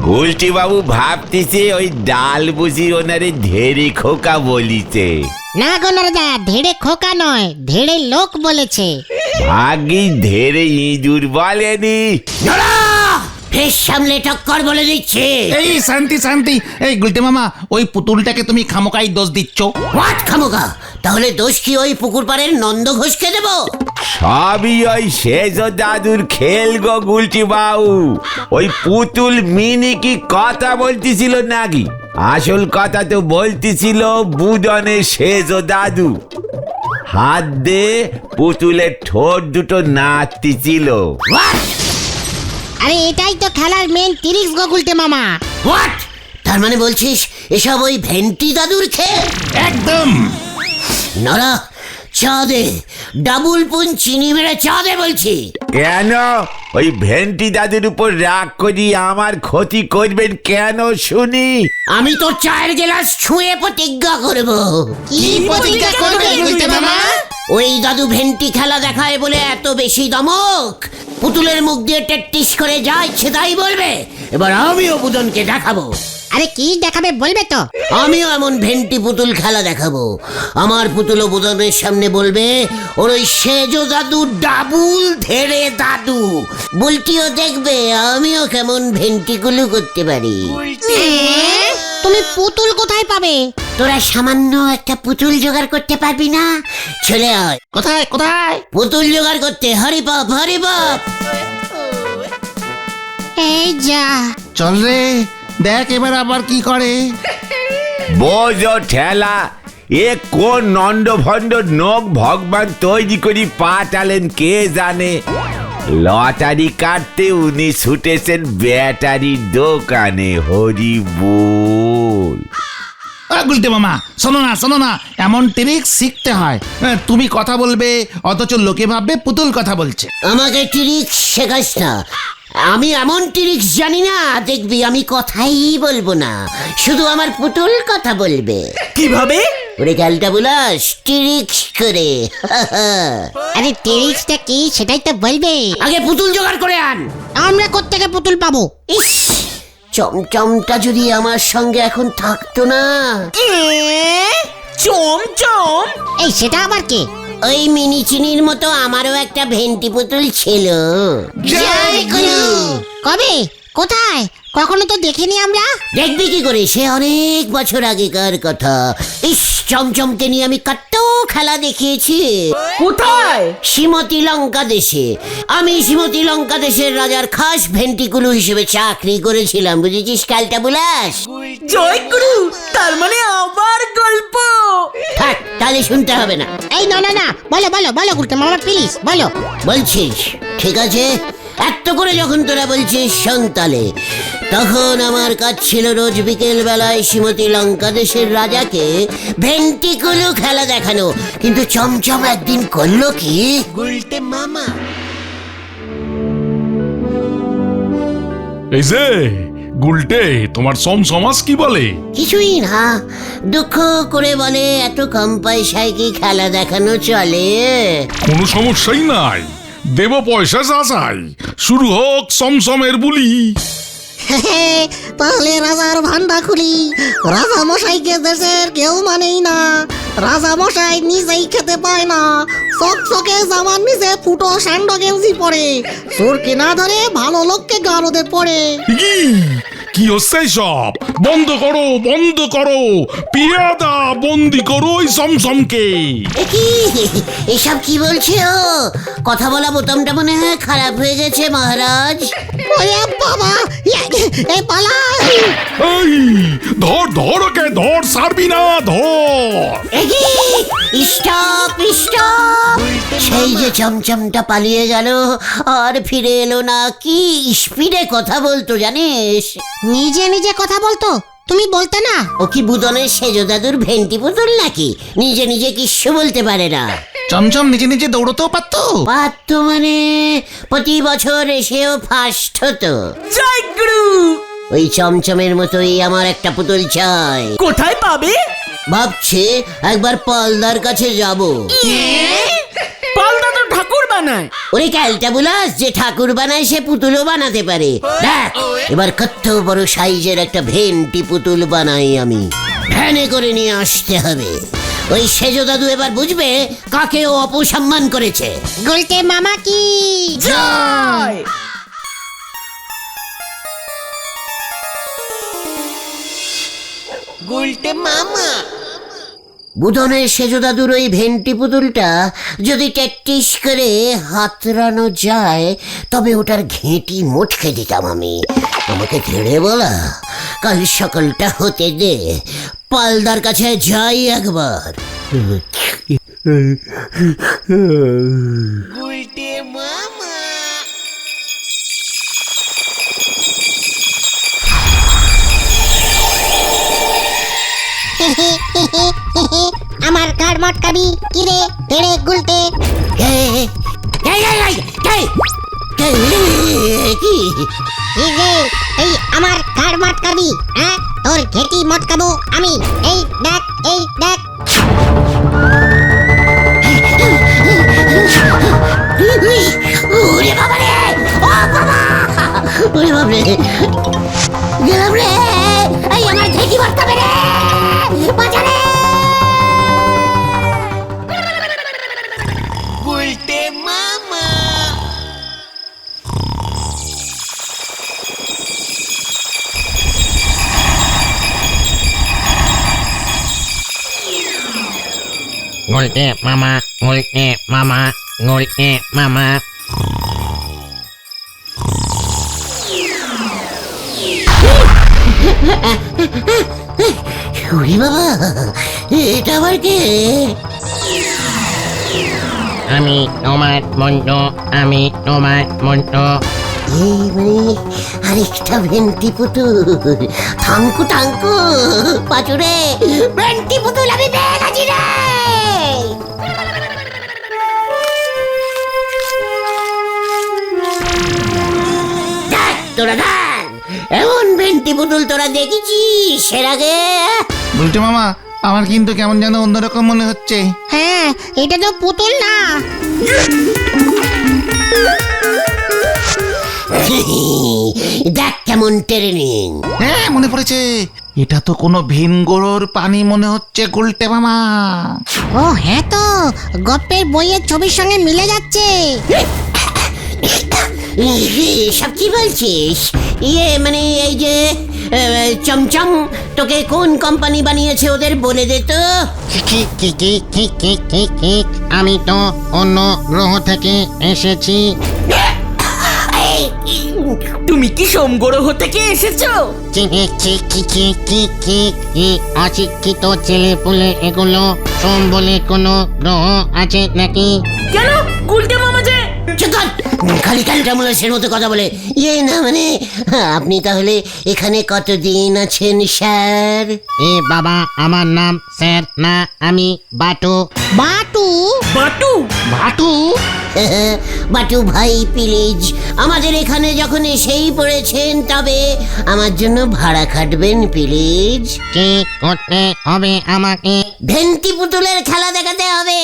গুলটি বাবু ভাবতেছে ওই ডাল বুঝি ওনারে ধেরে খোকা বলিছে। না গো নরদা, ধেড়ে খোকা নয়, ধেড়ে লোক বলেছে। ভাগ্যি ধেরে ইঁদুর বলেনি। ফেস সামলে টক্কর বলে দিচ্ছে। এই শান্তি। এই গুলটে মামা, ওই পুতুলটাকে তুমি খামোকাই দোষ দিচ্ছ। হোয়াট খামোকা? তাহলে দোষ কি ওই পুকুর পাড়ের নন্দ ঘোষকে দেব? সবই ওই সেজো দাদুর খেল গো গুলটি বাবু। ওই পুতুল মিনি কি কথা বলতেছিল নাকি? আসল কথা তো বলতেছিল বুদনে সেজো দাদু। হাত দে পুতুলের ঠোঁট দুটো নাচতেছিল। আরে এটাই তো খেলার মেন তিরিক্স গো গুলটে মামা। হোয়াট? তার মানে বলছিস এসব ওই ভেন্টি দাদুর খেল? একদম। নরা, চা দে, ডাবল পুন চিনি মেরে চা দে বলছি। কেন ওই ভেন্টি দাদুর উপর রাগ করি আমার ক্ষতি করবেন কেন শুনি? আমি তো চায়ের গ্লাস ছুঁয়ে প্রতিজ্ঞা করব। কি প্রতিজ্ঞা করবে গুলটে মামা? ওই দাদু ভেন্টি খেলা দেখায় বলে এত বেশি দমক, পুতুলের মুখ দিয়ে টেট্টিস করে যা ইচ্ছে তাই বলবে। এবার আমিও বুদনকে দেখাবো। আরে কি দেখাবে বলবে তো? আমিও এমন ভেন্টি পুতুল খেলা দেখাবো। আমার পুতুলও বুদনের সামনে বলবে ওর ওই সেজো দাদু ডাবুল ধেড়ে দাদু। বুলটিও দেখবে আমিও কেমন ভেন্টিগুলো করতে পারি। তুমি পুতুল কোথায় পাবে? তোরা সামান্য একটা পুতুল জোগাড় করতে পারবি না? চলে আয়। কোথায়? পুতুল জোগাড় করতে হরি বাপ। এই যা। চল রে, দেখ এবার আবার কি করে। বোঝো ঠেলা, এ কোন নন্ড ভণ্ড নখ ভগবান তৈরি করি পাঠালেন কে জানে। লটারি কাটতে উনি ছুটেছেন ব্যাটারির দোকানে। হরি বল। গুলটে মামা, শোনো না, এমন ট্রিক্স শিখতে হয়। তুমি কথা বলবে অথচ লোকে ভাববে পুতুল কথা বলছে। আমাকে ট্রিক্স শেখাস না। আমি এমন ট্রিক্স জানি না, দেখবি আমি কথাই বলবো না, শুধু আমার পুতুল কথা বলবে। কিভাবে? ওরে ক্যালটা বুলাস, ট্রিক্স করে। আরে তিরিক্সটা কি সেটাই তো বলবে। আগে পুতুল জোগাড় করে আন। আমরা কোত্থেকে পুতুল পাবো? ইস, চমচমটা যদি আমার সঙ্গে এখন থাকতো না। চমচম? এই সেটা আবার কে? ওই মিনি চিনির মতো আমারও একটা ভেন্টি পুতুল ছিল। জয় গুরু। কবে? কোথায়? কখনো তো দেখিনি আমরা। দেখবি কি করে, সে অনেক বছর আগেকার কথা। ইস, চমচমকে নিয়ে আমি কত খেলা দেখিয়েছি। কোথায়? শ্রীমতী লঙ্কা দেশে। আমি শ্রীমতী লঙ্কা দেশের রাজার খাস ভেন্টিকুলু হিসেবে চাকরি করেছিলাম, বুঝেছিস কালটা বুলাস? জয় গুরু, তার মানে আবার গল্প। থাক, তাহলে শুনতে হবে না। এই না না না, বলো বলো বলো গুলটে মামা প্লিজ বলো। বলছিস ঠিক আছে, এত করে যখন তোরা বলছিস শোন তালে। তখন আমার কাজ ছিল রোজ বিকেল বেলায় শ্রীমতী লঙ্কা দেশের রাজাকে ভেন্টিকুলু খেলা দেখানো। কিন্তু চমচম একদিন করলো কি, এই যে গুলটে, তোমার সমসমাস কি বলে? কিছুই না, দুঃখ করে বলে এত কম পয়সায় কি খেলা দেখানো চলে। কোনো সমস্যাই নাই, দেব পয়সা যা চাই, শুরু হোক সমসমের বুলি। তাহলে রাজার ভান্ডা খুলি। রাজা মশাইকে দেশের কেউ মানেই না। রাজা মশাই নিজেই খেতে পায় না, চকচকে জামার নিচে ফুটো স্যান্ডো গেঞ্জি পরে, চোরকে না ধরে ভালো লোককে গারদে পড়ে। কি কি হচ্ছে সব? বন্ধ করো, বন্ধ করো, পিয়াদা বন্দি করো ওই সমসমকে। এ কি, এসব কি বলছে ও? কথা বলা বোতামটা মনে হয় খারাপ হয়ে গেছে মহারাজ। ওরে বাবা, এ পালা। এই ধর ধর, ওকে ধর, ছাড়বি না, ধর। স্টপ স্টপ, সেই যে চমচমটা পালিয়ে গেল আর ফিরে এলো না। কি স্পিডে কথা বলতো জানিস? নিজে নিজে কথা বলতো, তুমি বলতে না? ও কি বুদনের সেজ দাদুর ভেন্টি পুতুল নাকি? নিজে নিজে কিচ্ছু বলতে পারে না। চমচম নিজে নিজে দৌড়তেও পারতো। পারতো মানে প্রতি বছর এসেও ফার্স্ট হতো। জয় গুরু। ওই চমচমের মতোই আমার একটা পুতুল চাই। কোথায় পাবে? ভাবছি একবার পালদার কাছে যাব। পালদা তো ঠাকুর বানায়। ওরে ক্যালটা বুলাস, যে ঠাকুর বানায় সে পুতুলও বানাতে পারে। দেখ এবার কত বড় সাইজের একটা ভেন্টি পুতুল বানাই আমি। ভ্যানে করে নিয়ে আসতে হবে। ওই সেজ দাদু এবার বুঝবে কাকে ও অপসম্মান করেছে। গুলটে মামা কি জয়। বুধনের সেজ দাদুর ওই ভেন্টি পুতুলটা যদি টেট্টিস করে হাতড়ানো যায়, তবে ওটার ঘেঁটি মুটকে দিতাম আমি। আমাকে ধেড়ে বলা, কাল সকালটা হতে দে, পালদার কাছে যাই একবার। আমার কার মটকাবি কিরে তেরে গুলটে? কি এই যে এই আমার কার মটকাবি, হ্যাঁ তোর ঘেটি মটকাবো আমি। এই দেখ, এই দেখ। ওরে বাবা রে, ও বাবা, ওরে বাবা রে, গেলাম রে। এই আমার ঘেঁটি মারতে হবে রে, বাঁচা রে। গুলটে মামা, গুলটে মামা, গুলটে মামা। ওরে বাবা, এটা আবার কে? আমি তোমার বন্ধু, আমি তোমার বন্ধু। এই মানে আরেকটা ভেন্টি পুতুল। থাঙ্কু থাঙ্কু পাচুরে, ভেন্টি পুতুল আমি পেয়ে গেছি রে। দেখ তোরা দেখ, এমন ভেন্টি পুতুল তোরা দেখেছিস এর আগে? গুলটে মামা, আমার কিন্তু কেমন যেন অন্যরকম মনে হচ্ছে। হ্যাঁ, এটা তো পুতুল না। দেখ কেমন ট্রেনিং। হ্যাঁ, মনে পড়েছে, এটা তো কোনো ভিনগোড়োর পানি মনে হচ্ছে গুলটে মামা। ও হ্যাঁ তো, গপ্পের বইয়ের ছবির সঙ্গে মিলে যাচ্ছে। সব কি বলছিস? মানে এই যে চমচম, তোকে কোন কোম্পানি বানিয়েছে ওদের বলে দে তো। আমি তো অন্য গ্রহ থেকে এসেছি। তুমি কি সোমগ্রহ থেকে এসেছো? অশিক্ষিত ছেলে পুলে এগুলো সোম বলে কোনো গ্রহ আছে নাকি? কেন গুলটে মামা যে খালি ক্যালটামুলাসের মতো কথা বলে। না মানে আপনি তাহলে এখানে কতদিন আছেন স্যার? বাবা, আমার নাম স্যার না, আমি বাটু। বাটু? বাটু? বাটু? বাটু ভাই প্লিজ, আমাদের এখানে যখন এসেই পড়েছেন তবে আমার জন্য ভাড়া খাটবেন প্লিজ। কি করতে হবে আমাকে? ভেন্টি পুতুলের খেলা দেখাতে হবে।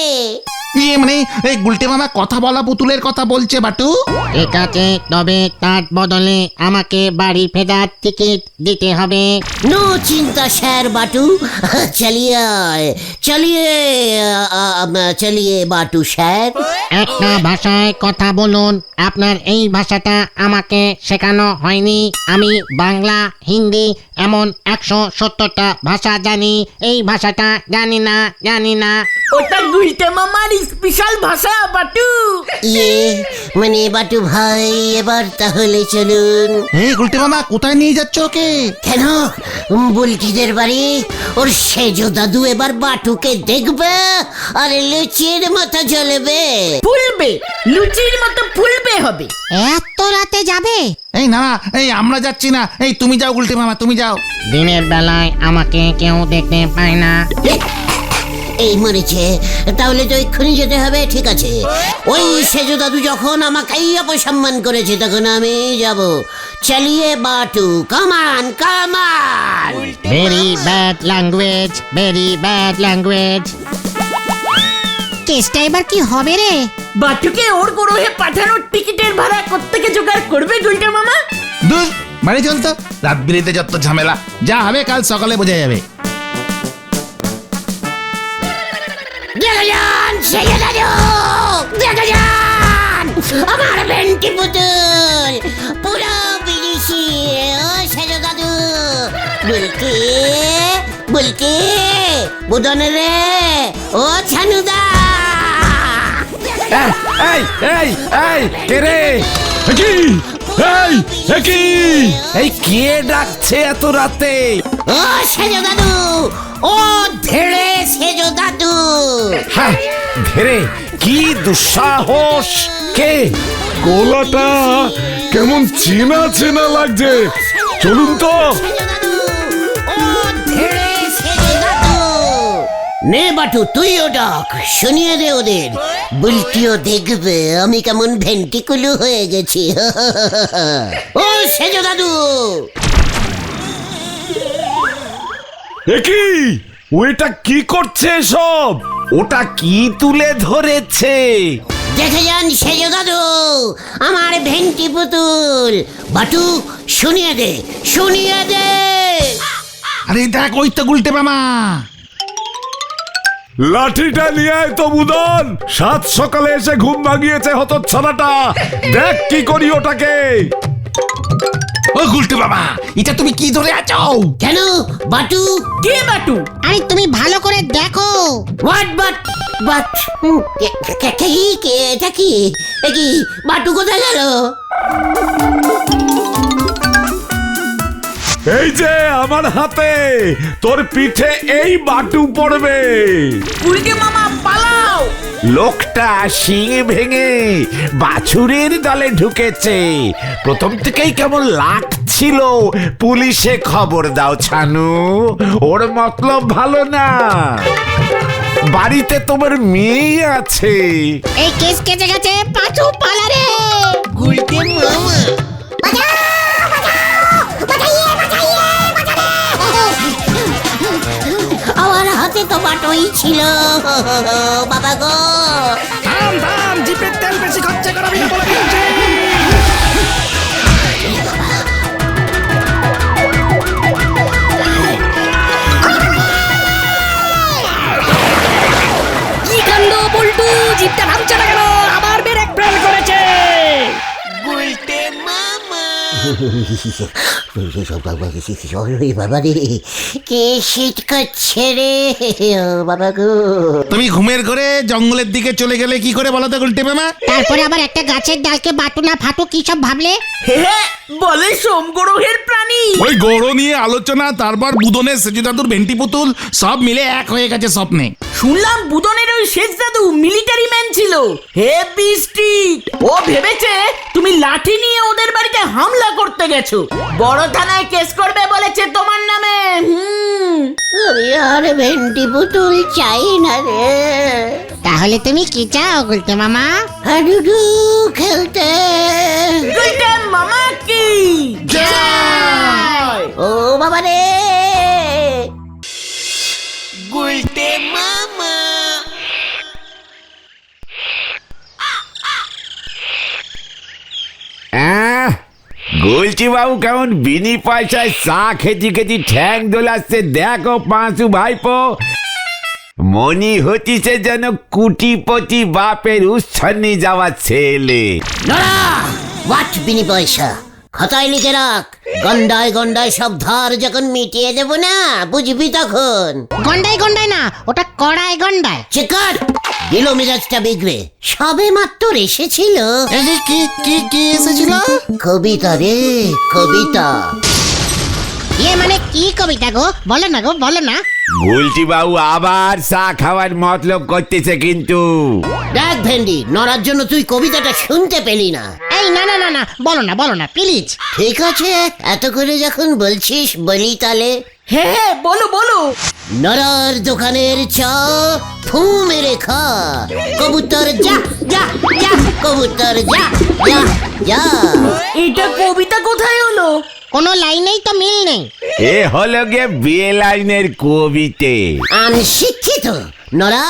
মানে এই গুলটে মামা কথা বলা পুতুলের কথা বলছে বাটু। ঠিক আছে, তবে তার বদলে আমাকে বাড়ি ফেরার টিকিট দিতে হবে। নো চিন্তা স্যার বাটু, চলিয়ে চলিয়ে চলিয়ে বাটু স্যার। একটা ভাষায় কথা বলুন। আপনার এই ভাষাটা আমাকে শেখানো হয়নি। আমি বাংলা, হিন্দি এমন 170টা ভাষা জানি। এই ভাষাটা জানি না। ওটা গুলটে মামার স্পেশাল ভাষা বাটু। মানে বাটু ভাই এবার তাহলে চলুন। গুলটে মামা কোথায় নিয়ে যাচ্ছ ওকে? কেন বুলটিদের বাড়ি? ওর সেজো দাদু এবার বাটুকে দেখবে আর লুচির মতো জ্বলবে। ফুলবে, লুচির মতো ফুলবে হবে। এত রাতে যাবে? না, এই আমরা যাচ্ছি না, এই তুমি যাও গুলটে মামা, তুমি যাও। দিনের বেলায় আমাকে কেউ দেখতে পায় না। এই মরেছে, তাহলে তো এক্ষুনি যেতে হবে। ঠিক আছে, ওই সেজো দাদু যখন আমাকেই অপসম্মান করেছে তখন আমি যাব। চালিয়ে বাটু, কামান কামান। Very bad language. কেসটা এবার কি হবে রে? বাটুকে ওর গ্রহে পাঠানোর টিকিটের ভাড়া কোত্থেকে জোগাড় করবে গুলটে মামা? দূর, বাড়ি চল তো, রাত বিরেতে যত ঝামেলা, যা হবে কাল সকালে বোঝা যাবে। সেজো দাদু, আমার ভেন্টি পুতুল পুরো বিদেশি। ও সেজো দাদু, বুলকি বুদন রে, ও ছানুদা। কে রে? এই কে ডাকছে এত রাতে? ও সেজো দাদু, ও ধেড়ে সেজো দাদু। হ্যাঁ, ধেরে কি দুঃসাহস! কে? গলাটা কেমন চেনা চেনা লাগছে, চলুন তো। নে বাটু, তুইও ডাক, শুনিয়ে দে ওদের। বুলটিও দেখবে আমি কেমন ভেন্টিকুলু হয়ে গেছি। ও সেজো দাদু। কি ওইটা কি করছে সব? ওটা কি তুলে ধরেছে? দেখে যান সেজো দাদু, আমার ভেন্টি পুতুল। বাটু শুনিয়ে দে। আরে দেখ, ওই তো গুলটে মামা। লাঠিটা নিয়ে আয় তো বুদন, সাত সকালে এসে ঘুম ভাঙিয়েছে হতচ্ছাড়াটা। দেখ কি করি ওটাকে। ও গুলটে মামা, এটা তুমি কি ধরে আছো? কেন বাটু? কে বাটু? আরে তুমি ভালো করে দেখো। What but? এটা কি? বাটু কোথায় গেল? এই যে আমার হাতে, তোর পিঠে এই বাটু পড়বে। গুলটে মামা পালাও! লোকটা শিং ভেঙে বাছুরের দলে ঢুকেছে। প্রথম থেকেই কেমন লাগছিল। পুলিশে খবর দাও ছানু, ওর মতলব ভালো না। বাড়িতে তোমার মেয়ে আছে। এই কেস কেটে গেছে, পাঁচু পালা রে। গুলটে মামা আমার হাতে তো বাটুই ছিল। বাবা গো, থাম, জিপের তেল বেশি খরচা করাবি না বলে দিচ্ছি। কি কাণ্ড বল্টু, জিপটা ভাঙছে না কেন? আবার ব্রেক ফেল করেছে। বাবা রে, কি শীত করছে রে, ও বাবা গো। তুমি ঘুমের ঘরে জঙ্গলের দিকে চলে গেলে কি করে বলো তো গুলটে মামা? তারপরে আবার একটা গাছের ডালকে বাটু না ফাটু কি সব ভাবলে? হ্যাঁ, বলে সোমগ্রহের প্রাণী। ওই গৌর নিয়ে আলোচনা, তারপর বুদনের সেজু দাদুর ভেন্টি পুতুল সব মিলে এক হয়ে গেছে স্বপ্নে। শুনলাম বুদনের ওই শেষ দাদু মিলিটারি ম্যান ছিল, হেভি স্ট্রিক্ট। ও ভেবেছে তুমি লাঠি নিয়ে ওদের বাড়িতে হামলা করতে গেছো, বড় থানায় কেস করবে বলেছে তোমার নামে। আমি আর ভেন্ডি পুতুল চাই না রে। তাহলে তুমি কি চাও গুলতে মামা? হাডুডু খেলতে। গুলটে মামা কি জয়। ও বাবা রে। গোলচি বাবু কেমন বিনি পয়সায় চা খেতে খেতে ঠ্যাং দোলাচ্ছে দেখো পাঁচু ভাইপো। মনি হতিছে যেন কুটিপতি বাপের উচ্ছন্নি যাওয়া ছেলে। নড়া, হোয়াট বিনি পয়সা? খাতায় লিখে রাখ, গন্ডায় গন্ডায় সব ধার যখন মিটিয়ে দেব না, বুঝবি তখন। গন্ডায় গন্ডায় না, ওটা কড়ায় গন্ডায়। চেকার দিল মেজাজটা বিগড়ে। সবে মাত্র এসেছিল কি কি কি এসেছিল? কবিতা রে, কবিতা। মানে কি কবিতা গো? বলো না গো, বলো না। গোলচি বাবু আবার চা খাওয়ার মতলব করতেছে কিন্তু। দেখ ভেন্ডি, নড়ার জন্য তুই কবিতাটা শুনতে পেলি না। এই না না না না, বলো না প্লিজ। ঠিক আছে, এত করে যখন বলছিস বলি তালে। হ্যাঁ বলো বলো। নরার দোকানের চা ফু মেরে খা, কবুতর যা যা যা, কবুতর যা যা যা। এটা কবিতা কোথায় হলো? কোনো লাইনেই তো মিল নেই। এ হলো গে বিয়ে লাইনের কবিতে। শিক্ষিত নরা,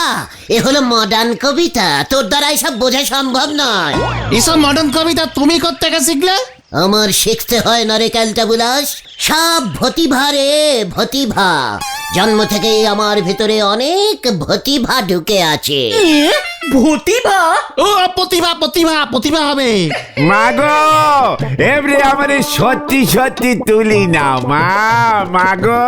এ হলো মডার্ন কবিতা, তোর দ্বারা এসব বোঝা সম্ভব নয়। এসব মডার্ন কবিতা তুমি কোত্থেকে শিখলে? আমার শিখতে হয় না রে ক্যালটাবুলাস, সব ভতিভা রে, ভতিভা। জন্ম থেকেই আমার ভিতরে অনেক ভতিভা ঢুকে আছে। ভতিভা? ও প্রতিভা প্রতিভা প্রতিভা হবে। মাগো এবারে আমারে সত্যি সত্যি তুলি নাও মা, মাগো।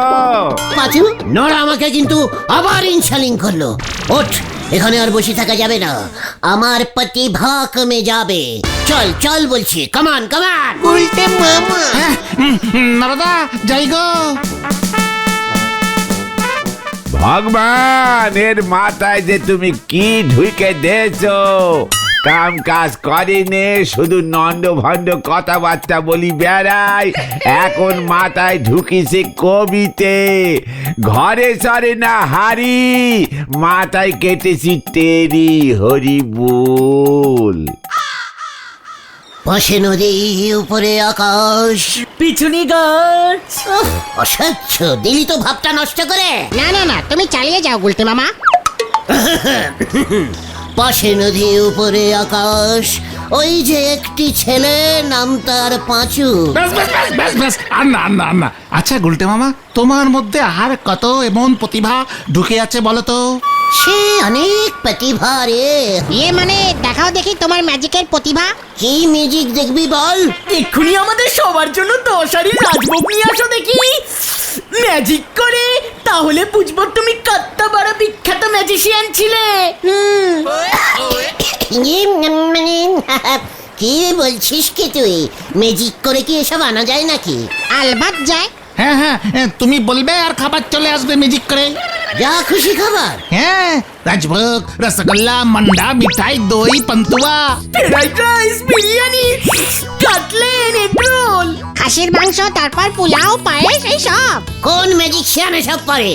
পাঁচু, নরা আমাকে কিন্তু আবার ইনশালিং করলো। ওঠ, এখানে আর বসে থাকা যাবে না, আমার প্রতিভা কমে যাবে। চল চল বলছি, কামান কামান। উল্টে মামা। নারদা যাই গো। ভগবান, এর মাথায় যে তুমি কি ঢুকে দিয়েছো। কাম কাজ করেনি, শুধু নন্দ ভন্ড কথাবার্তা বলি বেড়াই। এখন মাথায় ঢুকিছে কবিতে, ঘরে সরে না হারি, মাথায় কেটেছি টেরি হরি বল। পাশে নদী, উপরে আকাশ, পিছুনি গাছ। উফ, অসহ্য, দিলি তো ভাবটা নষ্ট করে। না না না, তুমি চালিয়ে যাও গুলতে মামা। পাশে নদী, উপরে আকাশ, ওই যে একটি ছেলে, নাম তার পাঁচু। ব্যাস ব্যাস ব্যাস ব্যাস ব্যাস, আর না আর না আর না। আচ্ছা গুলটে মামা, তোমার মধ্যে আর কত এমন প্রতিভা ঢুকে আছে বলো তো? সে অনেক প্রতিভা রে। মানে দেখাও দেখি তোমার ম্যাজিকের প্রতিভা। কি মিউজিক দেখবি বল? এক্ষুনি আমাদের সবার জন্য 10 হাড়ির রাজভোগ নিয়ে আসো দেখি, ম্যাজিক করে। তাহলে বুঝবো তুমি কত বড় বিখ্যাত ম্যাজিশিয়ান ছিলে। কি বলছিস কি তুই? ম্যাজিক করে কি এসব আনা যায় নাকি? আলবাত যায়। হ্যাঁ হ্যাঁ, তুমি বলবে আর খাবার চলে আসবে ম্যাজিক করে। যা খুশি খাবার। হ্যাঁ, রাজভোগ, রসগোল্লা, মান্ডা, মিঠাই, দই, pantua, fried rice, biryani, cutlet, egg roll, খাসির মাংস, তারপর পোলাও, পায়েস, এই সব। কোন ম্যাজিশিয়ান এসব পারে?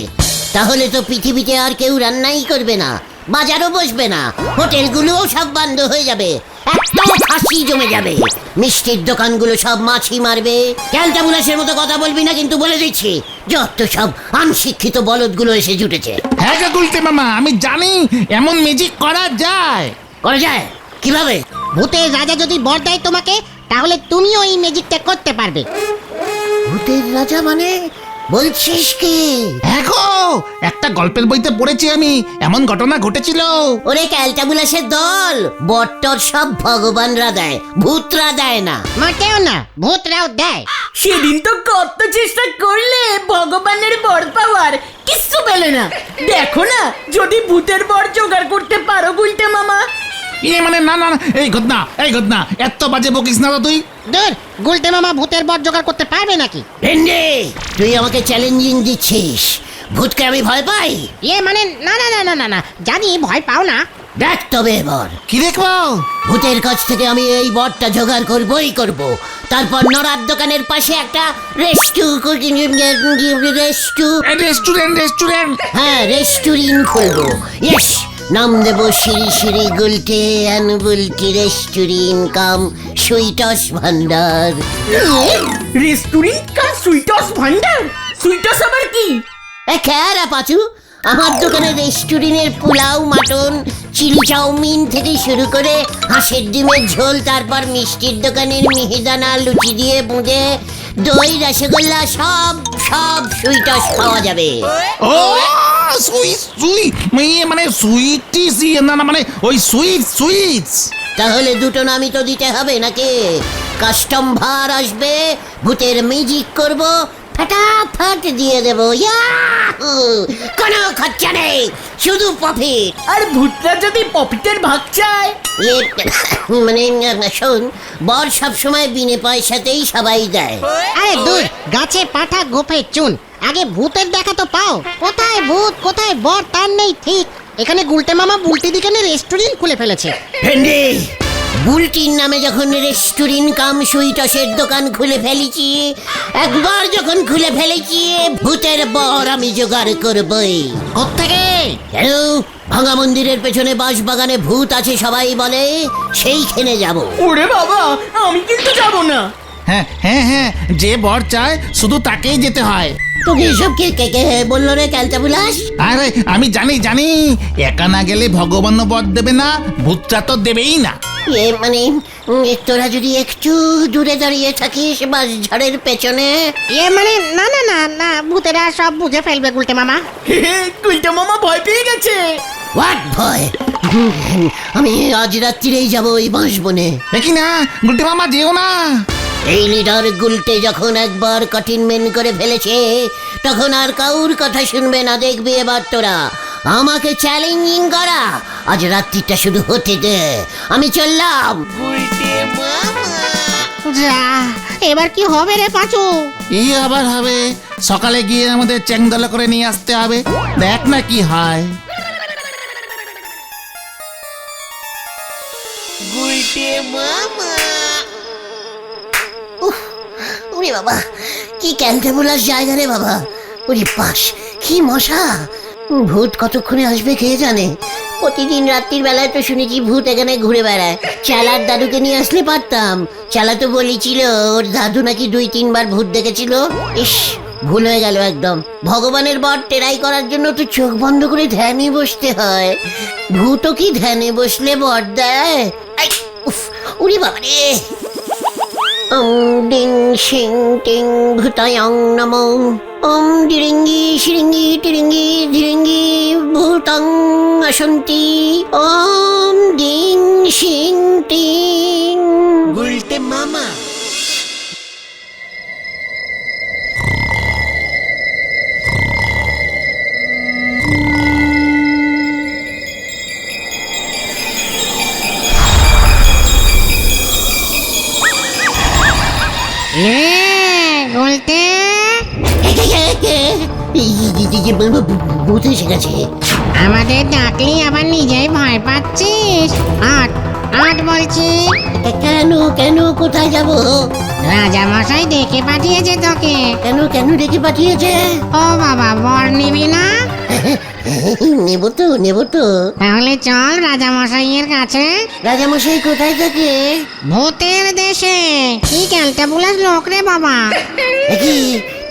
তাহলে তো পৃথিবীতে আর কেউ রান্নাই করবে না, বাজারও বসবে না, হোটেলগুলোও সব বন্ধ হয়ে যাবে, এত খাসি জমে যাবে, মিষ্টির দোকানগুলো সব মাছি মারবে। ক্যালটাবুলাসের মতো কথা বলবি না কিন্তু, বলে দিচ্ছি। যত সব অনশিক্ষিত বলদগুলো এসে জুটেছে। হ্যাঁ গো গুলটে মামা, আমি জানি এমন ম্যাজিক করা যায়। করা যায়? কিভাবে? ভূতের রাজা যদি বর দেয় তোমাকে, তাহলে তুমিও এই ম্যাজিকটা করতে পারবে। ভূতের রাজা মানে? বলছিস কি? দেখো একটা গল্পের বইতে পড়েছি আমি, এমন ঘটনা ঘটেছিল। ওরে ক্যালটাবুলাসের দল, বট্টর সব ভগবানরা দেয়, ভূতরা দেয় না। মোটেও না, ভূতরাও দেয়। সেদিন তো কত চেষ্টা করলে ভগবানের বর পাওয়ার, কিচ্ছু পেলে না। দেখো না, যদি ভূতের বর জোগাড় করতে পারো গুলটে মামা। মানে না না না, এই ঘটনা এত বাজে বকিস না তো তুই। দূর, গুলটে মামা ভূতের বর জোগাড় করতে পারবে নাকি? ভেন্ডে, তুই আমাকে চ্যালেঞ্জিং দিচ্ছিস? ভূতকে আমি ভয় পাই? মানে না না না না না না, জানি ভয় পাও না। দেখ তবে এবার কি দেখবো? ভূতের কাছ থেকে আমি এই বরটা জোগাড় করবই করব। তারপর নড়ার দোকানের পাশে একটা রেস্টুরেন্ট। হ্যাঁ, রেস্টুরেন্ট খুলবো। ইয়েস, নাম দেবো Shri Shri Gulte and Bulti restaurant come sweets Bhandar. Restaurant car sweets Bhandar? Sweets আবার কি? খেয়ারা পাচু, আমার দোকানে রেস্টুরেন্টের পোলাও, মাটন, চিলি চাউমিন থেকে শুরু করে হাঁসের ডিমের ঝোল, তারপর মিষ্টির দোকানের মিহিদানা, লুচি দিয়ে বুঁদে, দই, রসগোল্লা, সব সব সুইটস পাওয়া যাবে। ও মানে সুইটিস, না না মানে ওই সুইটস। তাহলে দুটো নামই তো দিতে হবে নাকি? কাস্টম ভার আসবে, ভূতের মিউজিক করব, ফটাফট দিয়ে দেবো। ইয়াহু! কোনো খরচা নেই, শুধু প্রফিট। আর ভূতরা যদি প্রফিটের ভাগ চায়? মানে শোন, বর সবসময় বিনে পয়সাতেই সবাই দেয়। আরে দূর, গাছে পাঠা গোফে চুন, আগে ভূতের দেখা তো পাও। কোথায় ভূত কোথায় বর তার নেই ঠিক। এখানে গুলটে মামা বুলটি দিকে রেস্টুরেন্ট খুলে ফেলেছে। ভেন্ডি, বুলটির নামে যখন রেস্টুরেন্ট কাম সুইটসের দোকান খুলে ফেলেছি, একবার যখন খুলে ফেলেছি, ভূতের বর আমি জোগাড় করবই। কোত্থেকে? কেন? ভাঙা মন্দিরের পেছনে বাঁশবাগানে ভূত আছে সবাই বলে, সেইখানে যাব। ওরে বাবা, আমি কিন্তু যাব না। হ্যাঁ, যে বর চায় শুধু তাকেই যেতে হয়। তোকে এসব কে কে কে বললো রে ক্যালটাবুলাস? আরে আমি জানি, একা না গেলে ভগবানও বর দেবে না, ভূতটা তো দেবেই না। মানে তোরা যদি একটু দূরে দাঁড়িয়ে থাকিস বাঁশঝাড়ের পেছনে। মানে না না না না, ভূতেরা সব বুঝে ফেলবে গুলটে মামা। গুলটে মামা ভয় পেয়ে গেছে। হোয়াট ভয়? আমি আজ রাত্রিরেই যাবো ওই বাঁশবনে। দেখি না, গুলটে মামা যেও না। এই লিডার গুলটে যখন একবার কঠিনমেন্ট করে ফেলেছে, তখন আর কাউর কথা শুনবে না। দেখবি এবার তোরা, আমাকে চ্যালেঞ্জিং করা। আজ রাত্রিটা শুধু হতে দে, আমি চললাম। যা, এবার কি হবে রে পাঁচু? এই আবার হবে, সকালে গিয়ে আমাদের চ্যাংদলা করে নিয়ে আসতে হবে। দেখ না কি হয়। ওরে বাবা, কি ক্যান্টাবুলাস জায়গা রে বাবা। ওরে পাশ, কি মশা। ভূত কতক্ষণে আসবে কে জানে। প্রতিদিন রাত্রির বেলায় তো শুনেছি ভূত এখানে ঘুরে বেড়ায়। চালার দাদুকে নিয়ে আসলে পারতাম। চালা তো বলেছিল ওর দাদু নাকি 2-3 বার ভূত দেখেছিল। ইস, ভুল হয়ে গেল একদম। ভগবানের বর টেরাই করার জন্য তো চোখ বন্ধ করে ধ্যানে বসতে হয়। ভূতও কি ধ্যানে বসলে বর দেয়? উফ, উরি বাবা রে। ডিং শিং টিং ভূতায়ং নমো। ডিরিঙ্গি শিরিঙ্গি টিরিঙ্গি ধিরিঙ্গি ভূতাং আসন্তি। ডিং শিং টিং। গুলটে মামা। গুলটে, ভূত এসে গেছে। আমাদের ডাকলি আবার নিজেই ভয় পাচ্ছিস? আট আট বলছি। কেন কেন কোথায় যাব? রাজা মশাই ডেকে পাঠিয়েছে তোকে। কেন কেন ডেকে পাঠিয়েছে? ও বাবা, বর নিবি না? নেব তো। তাহলে চল রাজা মশাইয়ের কাছে। রাজামশাই কোথায় থাকে? ভূতের দেশে। কি ক্যালটাবুলাস লোক রে বাবা। কি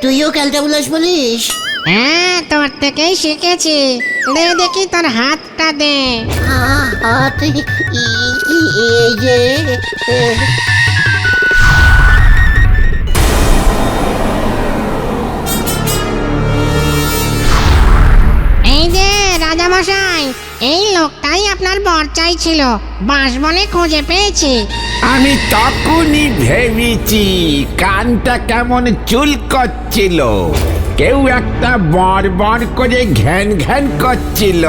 তুইও ক্যালটাবুলাস বলিস? হ্যাঁ, তোর থেকেই শিখেছি। দে দেখি তোর হাতটা দে। হাত এই যে। রাজামশাই, এই লোকটাই আপনার বর চাইছিল, বাঁশবনে খুঁজে পেয়েছি। আমি তখনই ভেবেছি কানটা কেমন চুল করছিল, কেউ একটা বর বর করে ঘ্যান ঘ্যান করছিল।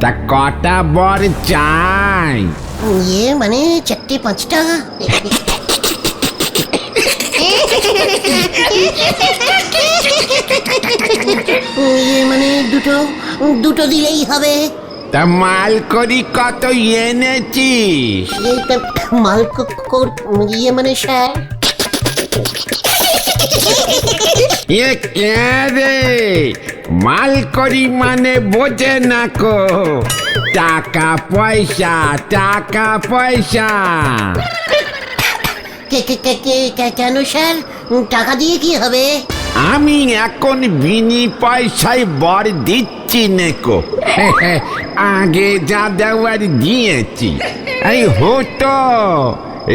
তা কটা বর চাই? মানে 4-5টা। মানে দুটো দিলেই হবে। তা মাল করি কত এনেছিস? মাল মানে স্যার, কে রে? মাল করি মানে বোঝে না কো, টাকা পয়সা টাকা পয়সা। কেন স্যার, টাকা দিয়ে কি হবে? আমি এখন বিনি পয়সায় বর দিচ্ছি নেকো, আগে যা দেওয়ার দিয়েছি। এই হতো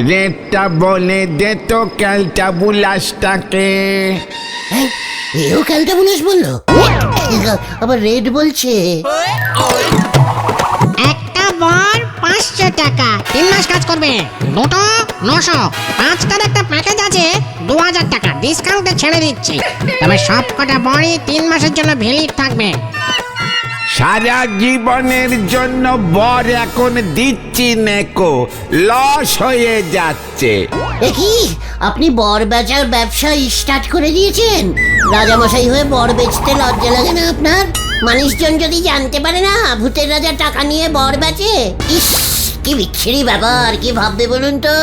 রেটটা বলে দে তো ক্যালটা বুলাসটাকে। এও ক্যালটা বুলাস বললো, আবার রেট বলছে। একটা বর 500 টাকা, 3 মাস কাজ করবে। দুটো 900, 5টার একটা প্যাকেজ আছে 2000 টাকা, ডিসকাউন্টে ছেড়ে দিচ্ছি। তবে সব কটা বরই 3 মাসের জন্য ভ্যালিড থাকবে। সারা জীবনের জন্য বর এখন দিচ্ছি নেকো, লস হয়ে যাচ্ছে। কি আপনি বর বেচার ব্যবসা স্টার্ট করে দিয়েছেন? রাজামশাই হয়ে বর বেচতে লজ্জা লাগে না আপনার? মানুষজন যদি জানতে পারে না ভূতের রাজা টাকা নিয়ে বর বেচে, ইস কি বিচ্ছিরি ব্যাপার, কি ভাববে বলুন তো?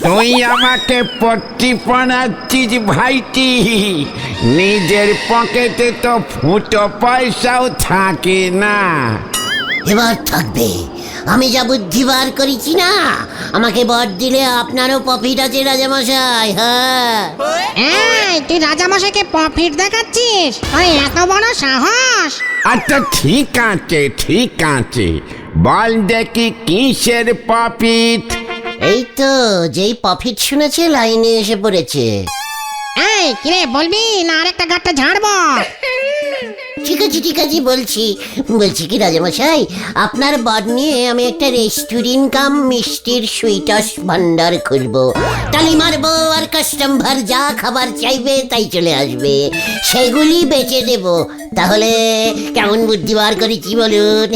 তুই আমাকে পট্টি পড়াচ্ছিস ভাইটি, নিজের পকেটে তো ফুটো পয়সাও থাকে না। এবার থাকবে, আমি যা বুদ্ধি বার করেছি না, আমাকে বর দিলে আপনারও প্রফিট আছে রাজামশাই। এই তুই রাজামশাইকে প্রফিট দেখাচ্ছিস? ওই এত বড় সাহস! আচ্ছা ঠিক আছে ঠিক আছে, বল দেখি কিসের প্রফিট? এই তো যেই প্রফিট শুনেছে লাইনে এসে পড়েছে। এই কিরে, বলবি না আরেকটা গাঁটটা ঝাড়বো? ঠিক আছে বলছি কি রাজামশাই, আপনার বর নিয়ে আমি একটা রেস্টুরেন্ট কাম মিষ্টির সুইটস ভান্ডার খুলবো। তালি মারবো আর কাস্টমার যা খাবার চাইবে তাই চলে আসবে, সেগুলি বেচে দেব। তাহলে কেমন বুদ্ধি বার করেছি বলুন?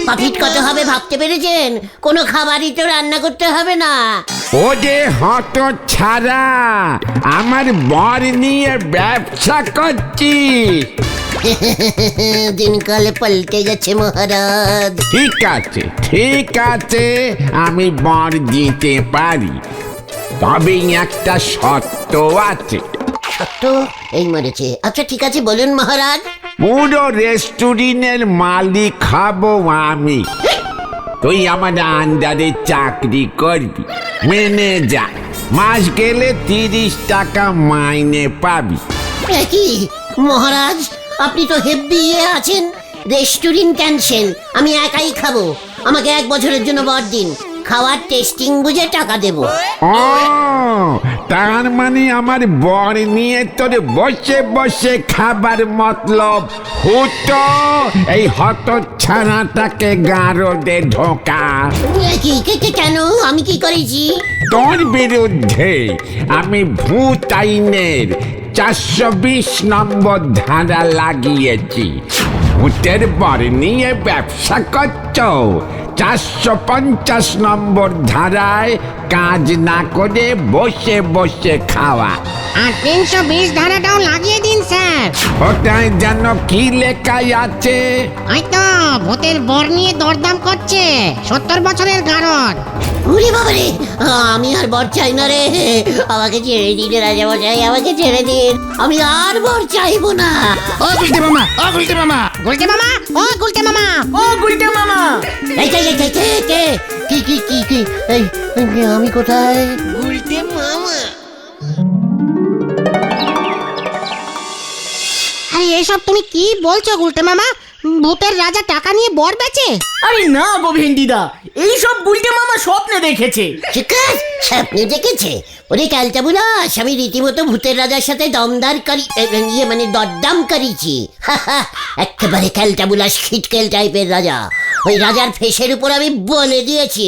প্রফিট কত হবে ভাবতে পেরেছেন? কোনো খাবারই তো রান্না করতে হবে না। ও যে হত ছাড়া, আমার বর নিয়ে ব্যবসা করছি। দিনকাল পাল্টে গেছে মহারাজ। ঠিক আছে আমি বর দিতে পারি, তবে একটা শর্ত আছে। সত্য এই মরেছে। আচ্ছা ঠিক আছে বলুন মহারাজ। পুরো রেস্টুরেন্টের মালিক খাবো আমি, তুই আমার আন্ডারে চাকরি করবি, মেনে যা। মাস গেলে 30 টাকা মাইনে পাবি। কি মহারাজ, আপনি তো হেব্বি আছেন। রেস্টুরেন্ট ক্যান্সেল, আমি একাই খাবো। আমাকে 1 বছরের জন্য বর দিন, খাওয়ার টেস্টিং বুঝে টাকা দেব। ও তার মানে আমার বর নিয়ে তোর বসে বসে খাবার মতলব হতো? এই হত ছানাটাকে গারদে ঢোকা। কেন, আমি কি করেছি? তোর বিরুদ্ধে আমি ভূত আইনের 420 নম্বর ধারা লাগিয়েছি। ভূতের বর নিয়ে ব্যবসা করছ, 450 নম্বর ধারায় কাজ না করে বসে বসে খাওয়া। আর 320 ধারাটাও লাগিয়ে দিন স্যার। ওটাই যেন কি লেখাই আছে? ওই তো ভূতের বর নিয়ে দরদাম করছে, 70 বছরের গারদ। উরে বাবারে, আমি আর বর চাই না রে, আমাকে ছেড়ে দিন রাজামশাই, আমাকে ছেড়ে দিন, আমি আর বর চাইবো না। ও গুলটে মামা, ও গুলটে মামা, গুলটে মামা, ও গুলটে মামা, ও গুলটে মামা, এই কি এই আমি কোথায়? গুলটে মামা। আরে এসব তুমি কি বলছো গুলটে মামা? ভূতের রাজা টাকা নিয়ে বর বেচে? আরে না গো ভেন্ডিদা, এইসব গুলটে মামা স্বপ্নে দেখেছে। চিকাস স্বপ্নে দেখেছে? ওরে ক্যালটা বুলাস, আমি রীতিমতো ভূতের রাজার সাথে দরদাম করেছি। একেবারে ক্যালটা বুলাস খিটকেল টাইপের রাজা। ওই রাজার ফেসের উপর আমি বলে দিয়েছি।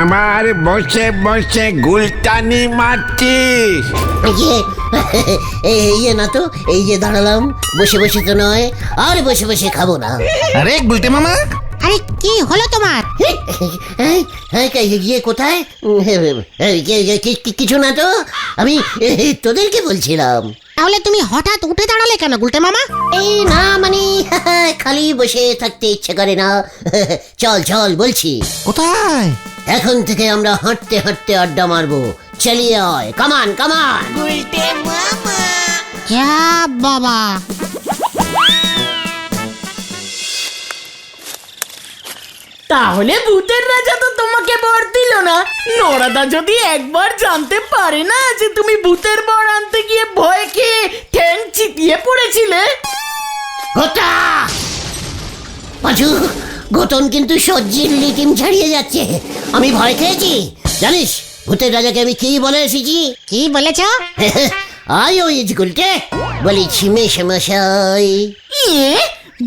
আমার বসে বসে গুলটানি মারছিস? ইয়ে না তো, এই যে দাঁড়ালাম, বসে বসে তো নয়, আর বসে বসে খাবো না। আরে গুলটে মামা, আরে কি হলো তোমার? গিয়ে কোথায়? কিছু না তো, আমি তোদেরকে বলছিলাম। তাহলে তুমি হঠাৎ উঠে দাঁড়ালে কেন গুলটে মামা? এই না মানে খালি বসে থাকতে ইচ্ছে করে না। চল চল বলছি। কোথায়? এখন থেকে আমরা হাঁটতে হাঁটতে আড্ডা মারবো। চলিয়ে আয়, কামান কামান। যা বাবা, তাহলে ভূতের রাজা তো তোমাকে বর দিল না। নরাদা যদি একবার জানতে পারে না যে তুমি ভূতের বর আনতে গিয়ে ভয় খেয়ে ঠ্যাং চিতিয়ে পড়েছিলে। গোটা পাঁচু, গোতন কিন্তু সজ্জির লিটিম ছাড়িয়ে যাচ্ছে। আমি ভয় খেয়েছি জানিস? ভূতের রাজাকে আমি কি বলে এসেছি? কি বলেছ? আয় ওই গুলটে, বলেছি মেশমশাই। ইয়ে,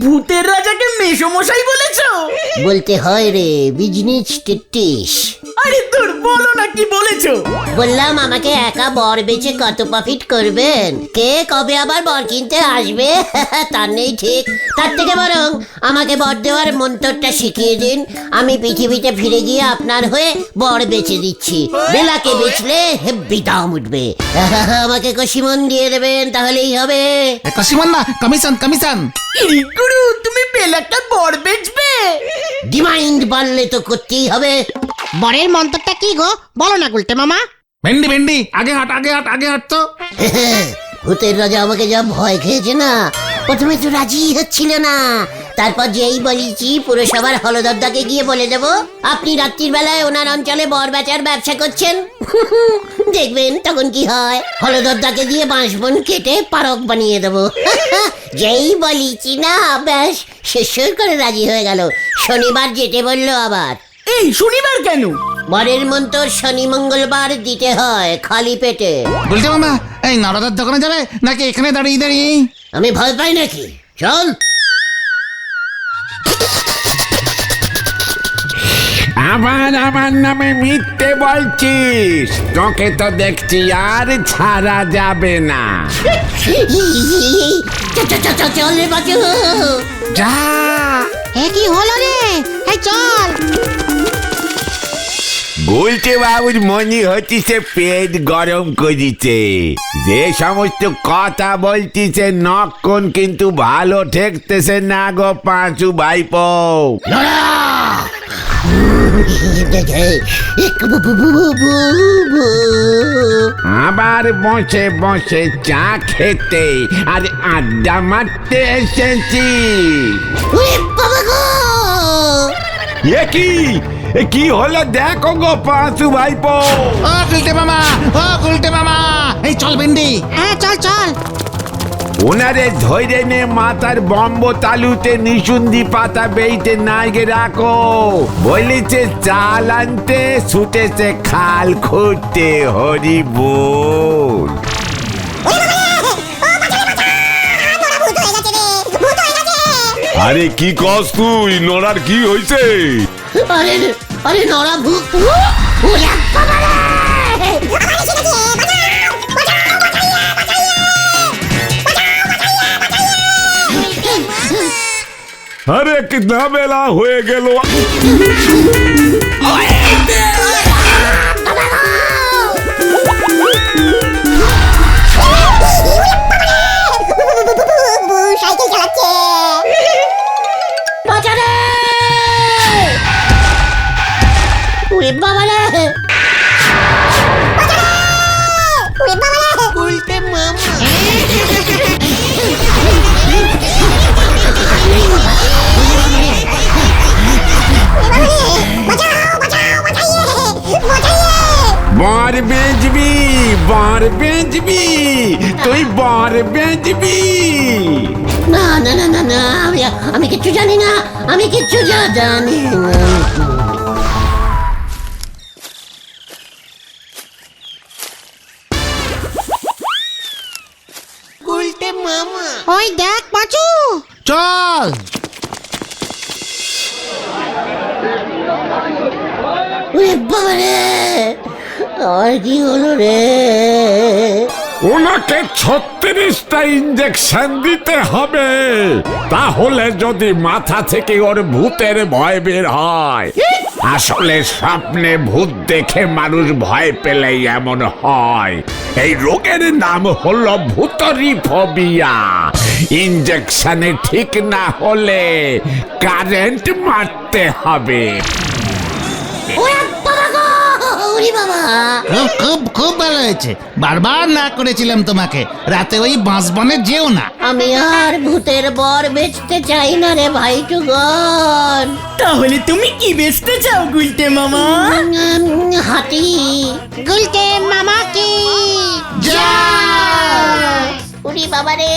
ভূতের রাজাকে মেশোমশাই বলেছো? বলতে হয় রে, বিজনেস টিটিস। আরে তোর বলো না কি বলেছো। বললাম আমাকে একা বর বেচে কত প্রফিট করবেন, কে কবে আবার বর কিনতে আসবে তার নেই ঠিক। তার থেকে বরং আমাকে বর দেওয়ার মন্ত্রটা শিখিয়ে দিন, আমি পৃথিবীতে ফিরে গিয়ে আপনার হয়ে বর বেচে দিচ্ছি। বেলাকে বেচলে হেব্বি দাম উঠবে। আমাকে কষিমন দিয়ে দেবেন, তাহলেই হবে। কসিমান না, কমিশন কমিশন। ইরি গুরু, তুমি বেলাটা বর বেচবে? ডিমান্ড বাড়লে তো করতেই হবে। বরের মন্ত্রটা কি গো, বলো না গুলটে মামা। ভেন্ডি ভেন্ডি, আগে হাট আগে হাট আগে হাট তো। ভূতের রাজা আমাকে যা ভয় খেয়েছে না, প্রথমে তো রাজি হচ্ছিল না। তারপর যেই বলেছি পুরসভার হলদরদাকে গিয়ে বলে দেব আপনি রাত্রির বেলায় ওনার অঞ্চলে বর বেচার ব্যবসা করছেন, দেখবেন তখন কি হয়। হলদরদাকে দিয়ে বাঁশবন কেটে পারক বানিয়ে দেব। যেই বলেছি না, ব্যাস শেষ করে রাজি হয়ে গেল। শনিবার যেতে বললো আবার। এই শনিবার কেন? বরের মন্ত্র শনি মঙ্গলবার দিতে হয় খালি পেটে। গুলটে মামা, এই নরদার দোকানে যাবে নাকি এখানে দাঁড়িয়ে দাঁড়িয়ে? আমি ভয় পাই নাকি? চল। আবার আমার নামে মিথ্যে বলছিস? তোকে তো দেখছি আর ছাড়া যাবে না। চল রে বাজু। যা। এ কি হলো রে? এই চল। বলতে বাবুর মনে হচ্ছে পেট গরম করিছে। যে সমস্ত কথা বলতিছে নক্ষণ কিন্তু ভালো ঠেকতেছে না গো পাঁচু ভাইপো। আবার বসে বসে চা খেতে আর আড্ডা মারতে এসেছি। কি হলো দেখো গো পাঁচু ভাইপো। ও গুলটে মামা, ও গুলটে মামা, এই চল ভেন্ডি। হ্যাঁ চল চল। ওনারে ধৈর্য নে মাথার বম্ব তালুতে নিশুন্দি পাতা বেইতে নাইগে রাখো। বলেছে চাল আনতে, ছুটেছে খাল খুঁড়তে। হরি বল। আরে কি কস তুই? নড়ার কি হইছে? আরে আরে নড়া ভূত। আরে কিতনা বেলা হয়ে গেল। সাইকেল চালাচ্ছে। বাজারে ওরে বাবা রে। গুলটে মামা। বর বেচবি বর বেঁচবি, তুই বর বেঁচবি। না না না না না আমি কিচ্ছু জানি না, আমি কিচ্ছু জানি না। ওই দেখ পাঁচু, চল। ওরে বাবা রে, আর কি হলো রে? ওনাকে 36টা ইঞ্জেকশন দিতে হবে, তাহলে যদি মাথা থেকে ওর ভূতের ভয় বের হয়। আসলে স্বপ্নে ভূত দেখে মানুষ ভয় পেলেই এমন হয়। এই রোগের নাম হলো ভূতরি ফোবিয়া। ইঞ্জেকশনে ঠিক না হলে কারেন্ট মারতে হবে। ওরে বাবা গো, ওরে বাবা। খুব খুব খুব ভালো হয়েছে, বারবার না করেছিলাম তোমাকে রাতে ওই বাঁশবনে যেও না। আমি আর ভূতের বর বেচতে চাই না রে ভাইটুগন। তাহলে তুমি কি বেচতে চাও গুলটে মামা? হাতি। গুলটে মামা কি ওরে বাবা রে,